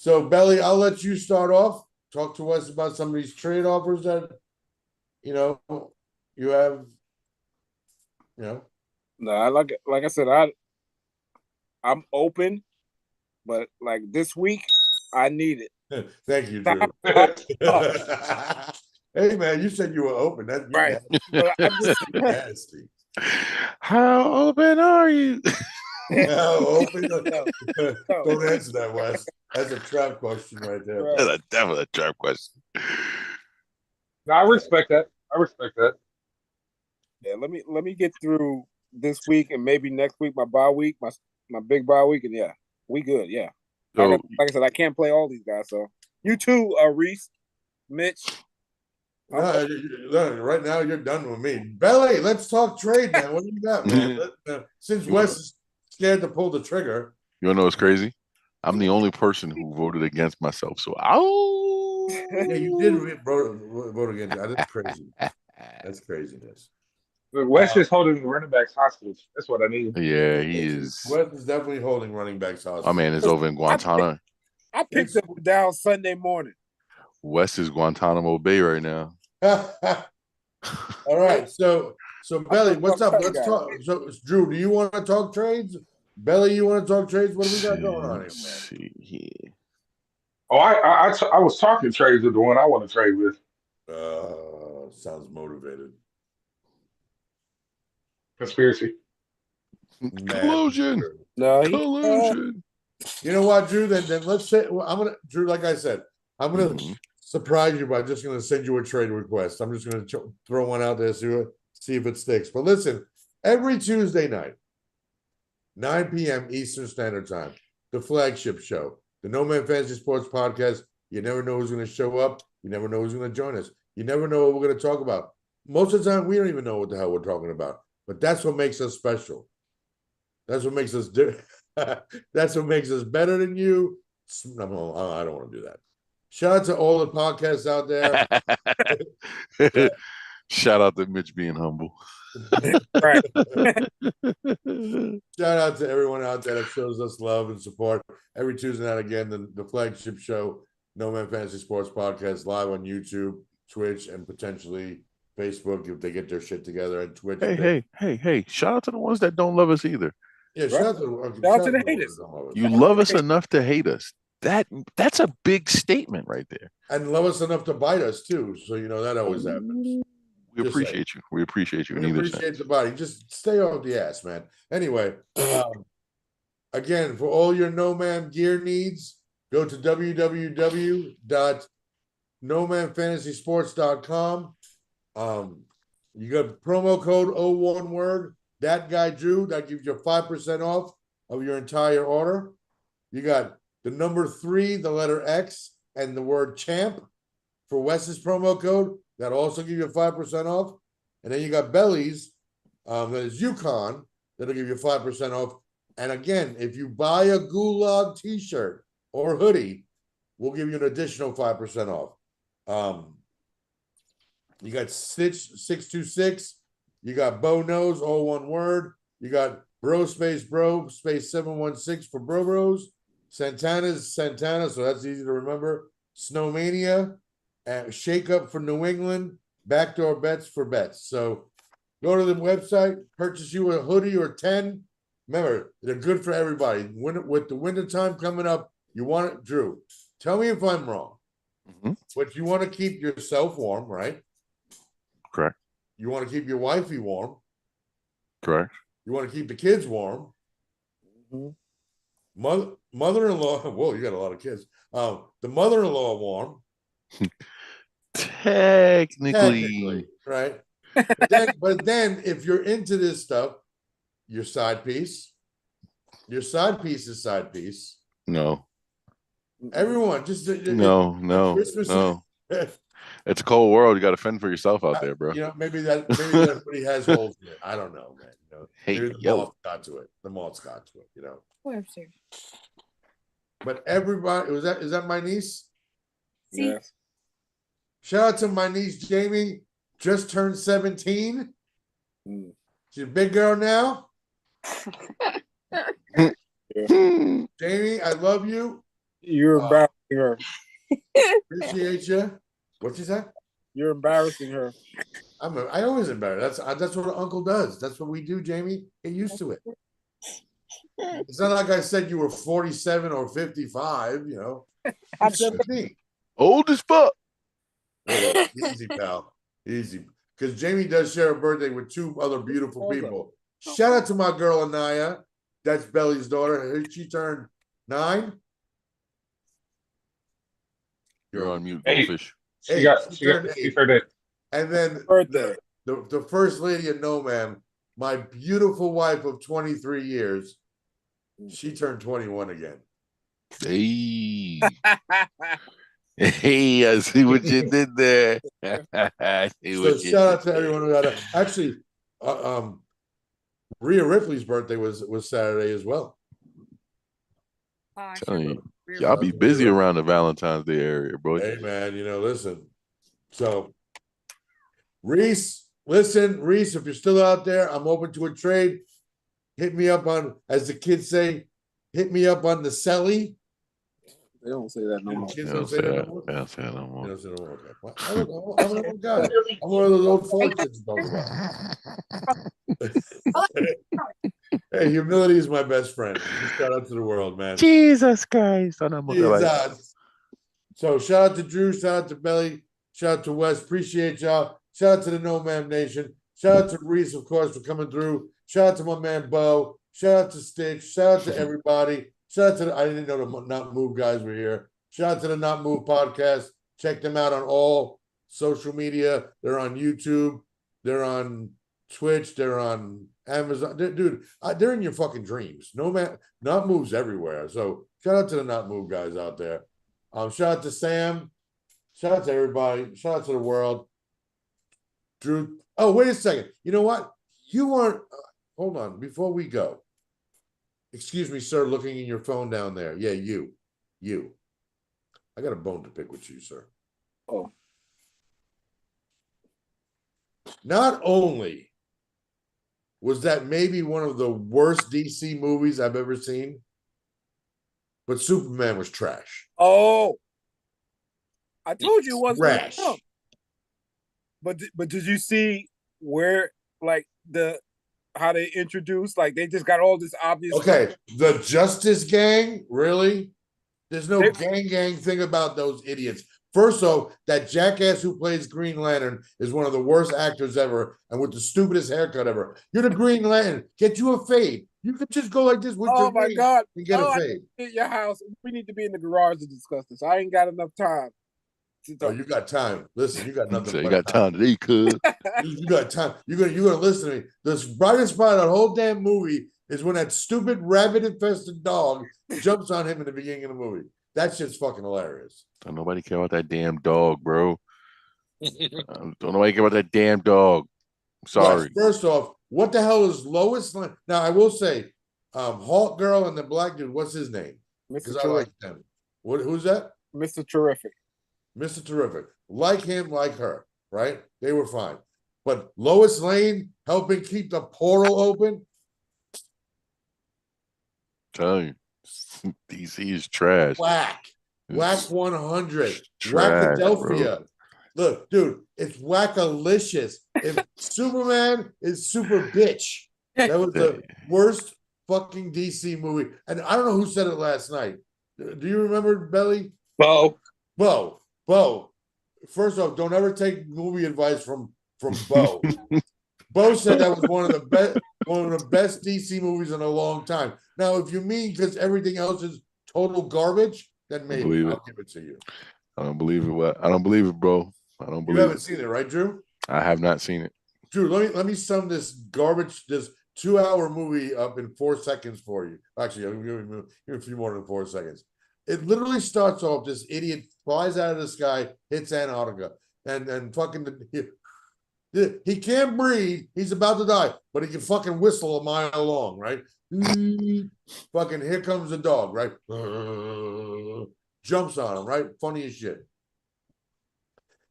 So Belly, I'll let you start off. Talk to us about some of these trade offers that you know you have. You know, No, like I said, I'm open, but like this week, I need it. thank you, Drew. Hey man, you said you were open. That you Right. But I'm just nasty. How open are you? No, open. no. Don't answer that, Wes. That's a trap question right there. Right. That's definitely a trap question. No, I respect that. I respect that. Yeah, let me get through this week and maybe next week my bye week, my big bye week, and yeah, we good. Yeah. So Like I said, I can't play all these guys. So you too, Reese, Mitch. No, right now you're done with me. Belly, let's talk trade, man. What do you got, man? Since Wes is scared to pull the trigger. you wanna know what's crazy? I'm the only person who voted against myself. So Yeah, you did vote against that. That's crazy. That's craziness. West is holding the running backs hostage. That's what I need. Yeah, he is. Wes is definitely holding running backs hostage. My man is over in Guantanamo. I picked up down Sunday morning. West is Guantanamo Bay right now. All right, so Belly, what's up? Let's talk. So Drew, do you want to talk trades? Belly, you want to talk trades? What do we got going on here, man? See here. Oh, I was talking trades with the one I want to trade with. Sounds motivated. Conspiracy. Collusion. No, Collusion. You know what, Drew? Then let's say I'm gonna Drew. Like I said, I'm gonna Mhm. surprise you by just gonna send you a trade request. I'm just gonna throw one out there, see if it sticks. But listen, every Tuesday night, 9 p.m. Eastern Standard Time, the flagship show, the No Man Fantasy Sports Podcast. You never know who's gonna show up. You never know who's gonna join us. You never know what we're gonna talk about. Most of the time, we don't even know what the hell we're talking about. But that's what makes us special. That's what makes us that's what makes us better than you. I don't want to do that. Shout out to all the podcasts out there. Shout out to Mitch being humble. right. Shout out to everyone out there that shows us love and support. Every Tuesday night, again, the flagship show, No Man Fantasy Sports Podcast, live on YouTube, Twitch, and potentially Facebook if they get their shit together, and Twitch. Hey. Shout out to the ones that don't love us either. Yeah, shout out to the haters. You love us enough to hate us. That's a big statement right there. And love us enough to bite us too. So you know that always happens. We Just appreciate you. We appreciate you. We in either appreciate sense. the body. Just stay off the ass, man. Anyway, again, for all your No Man gear needs, go to www.nomanfantasysports.com. You got promo code 01 word, that guy Drew, that gives you 5% off of your entire order. You got the number 3, the letter X, and the word champ for Wes's promo code. That also give you 5% off. And then you got Bellies, that is Yukon, that'll give you 5% off. And again, if you buy a Gulag t-shirt or hoodie, we'll give you an additional 5% off. You got Stitch 626, you got Bo Knows, all one word. You got Bro space 716 for Bro Bros. Santana's Santana, so that's easy to remember. Snowmania, Shake Up for New England, Backdoor Bets for Bets. So go to the website, purchase you a hoodie or 10. Remember, they're good for everybody. With the winter time coming up, you want it, Drew. Tell me if I'm wrong. Mhm. But you want to keep yourself warm, right? Correct. You want to keep your wifey warm. Correct. You want to keep the kids warm. Mhm. Mother-in-law. Whoa, you got a lot of kids. The mother-in-law warm. Technically. Right? but then if you're into this stuff, your side piece is side piece. No. Everyone, just No. Christmas. No. It's a cold world. You got to fend for yourself out there, bro. You know, maybe everybody has holes in it. I don't know, man. You know, Hey, maybe the yo. moth's got to it. The moth's got to it. You know. Webster. But everybody, is that my niece? See, Yes. Shout out to my niece Jamie. Just turned 17. Mm. She's a big girl now. Hmm. Jamie, I love you. You're embarrassing her. Appreciate you. What'd you say? You're embarrassing her. I always embarrass. That's what an uncle does. That's what we do, Jamie. Get used to it. It's not like I said you were 47 or 55, you know. I'm 17. Old as fuck. Easy, pal. Easy. Because Jamie does share a birthday with two other beautiful people. Shout out to my girl Anaya. That's Belly's daughter. She turned 9. You're on mute, Hey. Goldfish. She got turned she 8. turned it. And then Birthday. the first lady of No Man, my beautiful wife of 23 years, she turned 21 again. Hey. Hey, I see what you did there. I see So what you shout out did to everyone who got it. Actually, Rhea Ripley's birthday was Saturday as well. Telling you, y'all be busy around the Valentine's Day area, bro. Hey man, you know, listen. So Reese, listen, Reese, if you're still out there, I'm open to a trade. Hit me up on, as the kids say, hit me up on the celly. They don't say that no more. Kids They don't say that no more. They don't say that no They more. don't say no more. Okay. Well, I'm an old guy. I'm one of those old fart kids. Hey, humility is my best friend. Shout out to the world, man. Jesus Christ. Jesus. So shout out to Drew, shout out to Belly, shout out to Wes. Appreciate y'all. Shout out to the No Man Nation. Shout out to Reese, of course, for coming through. Shout out to my man Bo. Shout out to Stitch. Shout out to everybody. Shout out to I didn't know the Not Move guys were here. Shout out to the Not Move podcast. Check them out on all social media. They're on YouTube. They're on Twitch. They're on Amazon. Dude, they're in your fucking dreams. No man, Not Move's everywhere. So shout out to the Not Move guys out there. Shout out to Sam. Shout out to everybody. Shout out to the world. Drew. Oh, wait a second. You know what? You weren't. Hold on. Before we go. Excuse me, sir, looking in your phone down there. Yeah, you. I got a bone to pick with you, sir. Oh. Not only was that maybe one of the worst DC movies I've ever seen, but Superman was trash. Oh. I told you it wasn't Trash. gonna come. But did you see where like how they introduced, like they just got all this obvious Okay, the Justice Gang, really? There's no They- gang thing about those idiots. First off, that jackass who plays Green Lantern is one of the worst actors ever and with the stupidest haircut ever. You're the Green Lantern. Get you a fade. You could just go like this with Oh your my ring God. and get a fade. At your house. We need to be in the garage to discuss this. I ain't got enough time. Oh, you got time. Listen, you got nothing. So you but got time today, cuz. You got time. You're gonna listen to me. The brightest part of the whole damn movie is when that stupid rabbit-infested dog jumps on him in the beginning of the movie. That shit's fucking hilarious. Don't nobody care about that damn dog, bro. Don't nobody care about that damn dog. Sorry. Yes, first off, what the hell is Lois Lane? Now I will say, Hawk Girl and the black dude, what's his name? Because Mr. I like Terrific. them. Who's that? Mr. Terrific. Mr. Terrific. Like him, like her, right? They were fine. But Lois Lane helping keep the portal open. Tell you. DC is trash. Whack. Whack It's 100. trash, Wackadelphia. Look, dude, it's wackalicious. If Superman is super bitch, that was the worst fucking DC movie. And I don't know who said it last night. Do you remember, Belly? Bo. Bo. First off, don't ever take movie advice from Bo. Bo said that was one of the best DC movies in a long time. Now, if you mean because everything else is total garbage, then maybe Believe it. I'll give it to you. I don't believe it. What? I don't believe it, bro. I don't You believe haven't it. seen it, right, Drew? I have not seen it. Drew, let me sum this garbage, this 2-hour movie up in 4 seconds for you. Actually, I'll give you a few more than 4 seconds. It literally starts off, this idiot flies out of the sky, hits Antarctica, and fucking he can't breathe. He's about to die, but he can fucking whistle a mile long, right? Fucking here comes the dog, right? Jumps on him, right? Funny as shit.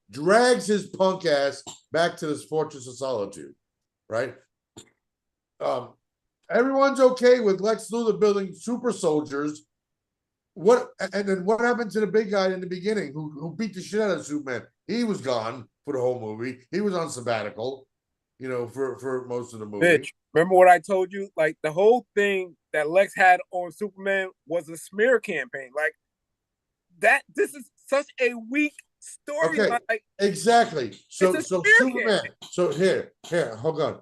Drags his punk ass back to this Fortress of Solitude, right? Everyone's okay with Lex Luthor building super soldiers what? And then what happened to the big guy in the beginning who beat the shit out of Superman? He was gone for the whole movie. He was on sabbatical, for most of the movie. Mitch, remember what I told you? Like the whole thing that Lex had on Superman was a smear campaign. Like that. This is such a weak story. Okay. Like Exactly. So It's a so smear Superman. campaign. So here, hold on.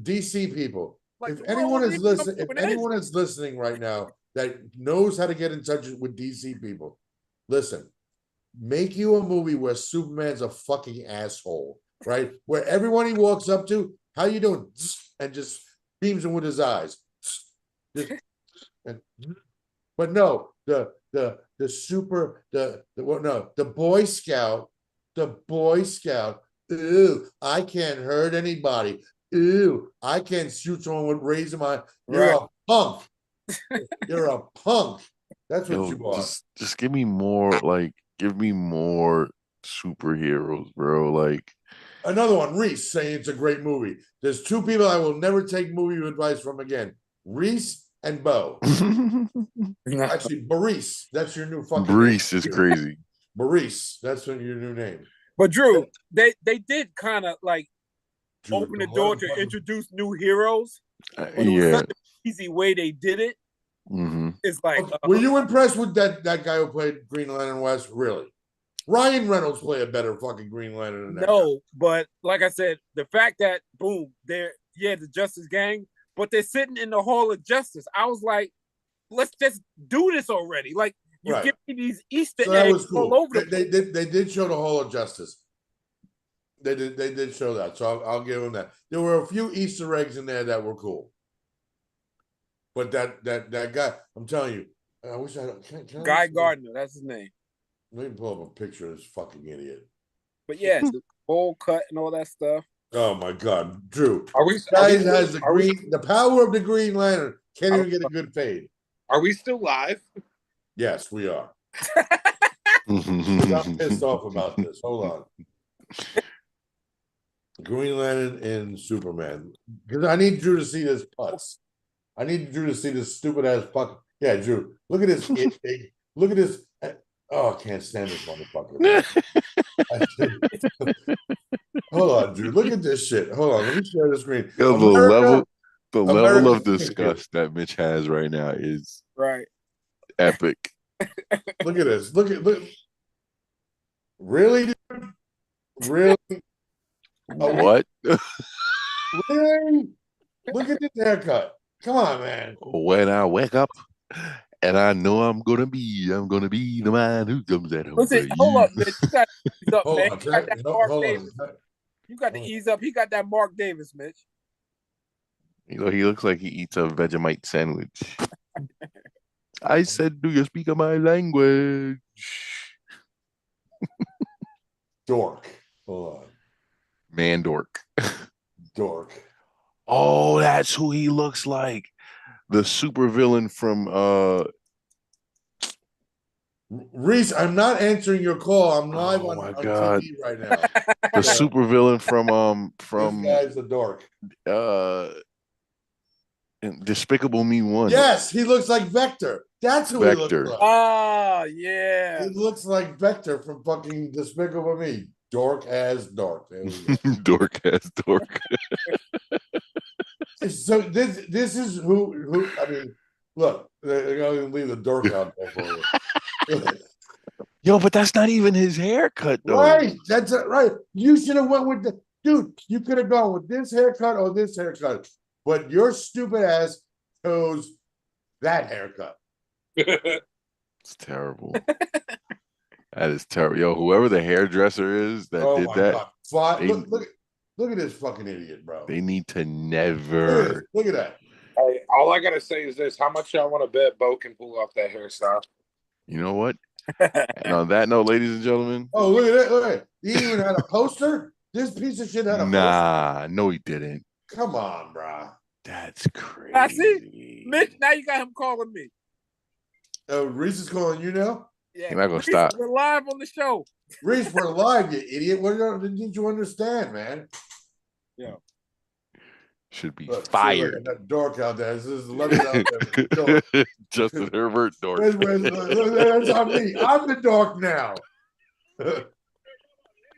DC people. Like, If the anyone world is needs listening, if something anyone is listening right now that knows how to get in touch with DC people, listen. Make you a movie where Superman's a fucking asshole, right? Where everyone he walks up to, how you doing? And just beams him with his eyes. Just- and- but no, the Boy Scout. Ooh, I can't hurt anybody. Ooh, I can't shoot someone with razor my. You're Right. a punk. You're a punk. That's what Yo, you are. just give me more, give me more superheroes, bro. Like, Another one, Reese, saying it's a great movie. There's two people I will never take movie advice from again: Reese and Bo. Actually, Maurice, that's your new fucking Brees name. is crazy. Maurice, that's your new name. But Drew, they did kind of like Drew, open the don't door let him to fucking- introduce new heroes. But it was Yeah. such an easy way they did it. hmm It's like Okay, were you impressed with that guy who played Green Lantern West? Really? Ryan Reynolds played a better fucking Green Lantern than that guy. no, but like I said, the fact that boom, they're the Justice Gang, but they're sitting in the Hall of Justice. I was like, let's just do this already. Like you Right. give me these Easter So that was eggs cool. all over the They did show the Hall of Justice. They did show that, so I'll give them that. There were a few Easter eggs in there that were cool. But that guy, I'm telling you, I wish I can Guy Gardner, that's his name. Let me pull up a picture of this fucking idiot. But yeah, the bowl cut and all that stuff. Oh my God, Drew! Are we? Guy Are we, has the are we- the power of the Green Lantern. Can't even get a good fade. Are we still live? Yes, we are. I'm pissed off about this. Hold on. Green Lantern and Superman. Because I need Drew to see this putz. I need Drew to see this stupid ass fuck. Yeah, Drew. Look at this. Look at this. Oh, I can't stand this motherfucker. Hold on, Drew. Look at this shit. Hold on. Let me share the screen. Yo, America- the level America- of disgust that Mitch has right now is Right. epic. Look at this. Look. Really, dude? Really? What? Really? Look at this haircut. Come on, man. When I wake up and I know I'm gonna be the man who comes at home. Listen, for hold you. up, Mitch. You got to ease up, Hold man. on. You got that Mark Hold Davis. on. You got to ease up. He got that Mark Davis, Mitch. You know, he looks like he eats a Vegemite sandwich. I said, do you speak my language? Dork. Hold on. Mandork. Dork. Oh, that's who he looks like. The supervillain from Reese, I'm not answering your call. I'm live Oh on my God. TV right now. the supervillain from This guy's a dork. Despicable Me 1. Yes, he looks like Vector. That's who he Vector. looks like. Oh, yeah. He looks like Vector from fucking Despicable Me. Dork as dork. There we go. Dork ass dork. So this is who I mean. Look, they're gonna leave the dork out there for you. Yo, but that's not even his haircut though. Right, that's it, right. You should have went with the dude. You could have gone with this haircut or this haircut, but your stupid ass chose that haircut. It's terrible. That is terrible. Yo, whoever the hairdresser is that Oh did my that, God! Fly, they- look at this fucking idiot, bro. they need to Look at never. this. Look at that. Hey, all I gotta say is this: how much y'all want to bet Bo can pull off that hairstyle? You know what? And on that note, ladies and gentlemen, Oh, look at that! Look at that. He even had a poster. This piece of shit had a poster. nah, no, he didn't. Come on, bro. That's crazy. I see. Mitch, now you got him calling me. Reese is calling you now. Yeah, You're not gonna Reese, stop. We're live on the show. Reese, we're live, you idiot. What didn't you understand, man? should be Look, see, fired. look, that dork out there. This is let me out there. Dork. Justin Herbert dork. That's on me. I'm the dork now. like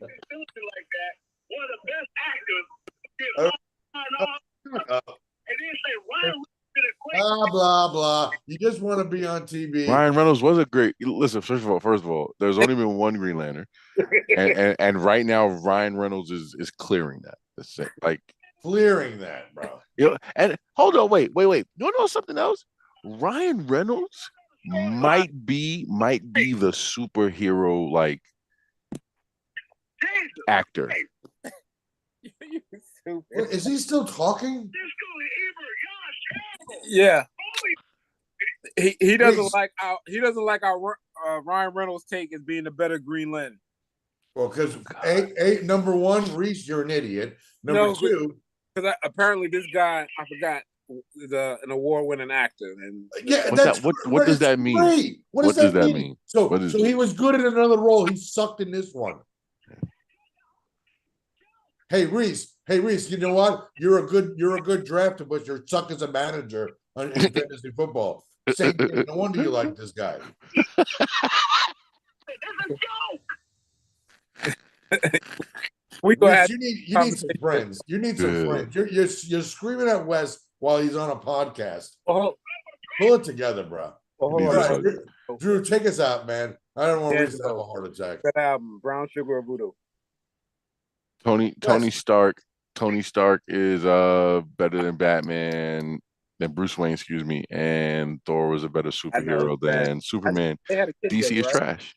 that. One of the best actors. Uh, And then say Ryan did a great Blah blah blah. You just want to be on TV. Ryan Reynolds was a great. Listen, first of all, there's only been one Green Lantern, and right now Ryan Reynolds is clearing that. That's it. Like, Clearing that, bro. you know, and hold on, wait. You know something else? Ryan Reynolds might be the superhero like actor. What, is he still talking? Yeah. He doesn't Reese. like our Ryan Reynolds take as being the better Green Lantern. Well, because number one, Reese, you're an idiot. Number No, two, Because apparently this guy, I forgot, is an award-winning actor. And yeah, What's that's that? What does that mean? great. What does that mean? So, What is- so he was good in another role. He sucked in this one. Hey Reese, you know what? You're a good drafter, but you're suck as a manager in fantasy football. Same thing. No wonder you like this guy. we go Reese, ahead. you need some friends. You need some Yeah. friends. You're screaming at Wes while he's on a podcast. Oh, Pull it together, bro. hold He's All on. just right, like- Drew, take us out, man. I don't want Yeah, Reese to have a heart attack. That album, Brown Sugar or Voodoo. Tony Stark. Tony Stark is better than Batman, than Bruce Wayne, excuse me, and Thor was a better superhero that. than Superman. They had a kid DC together, is right? trash.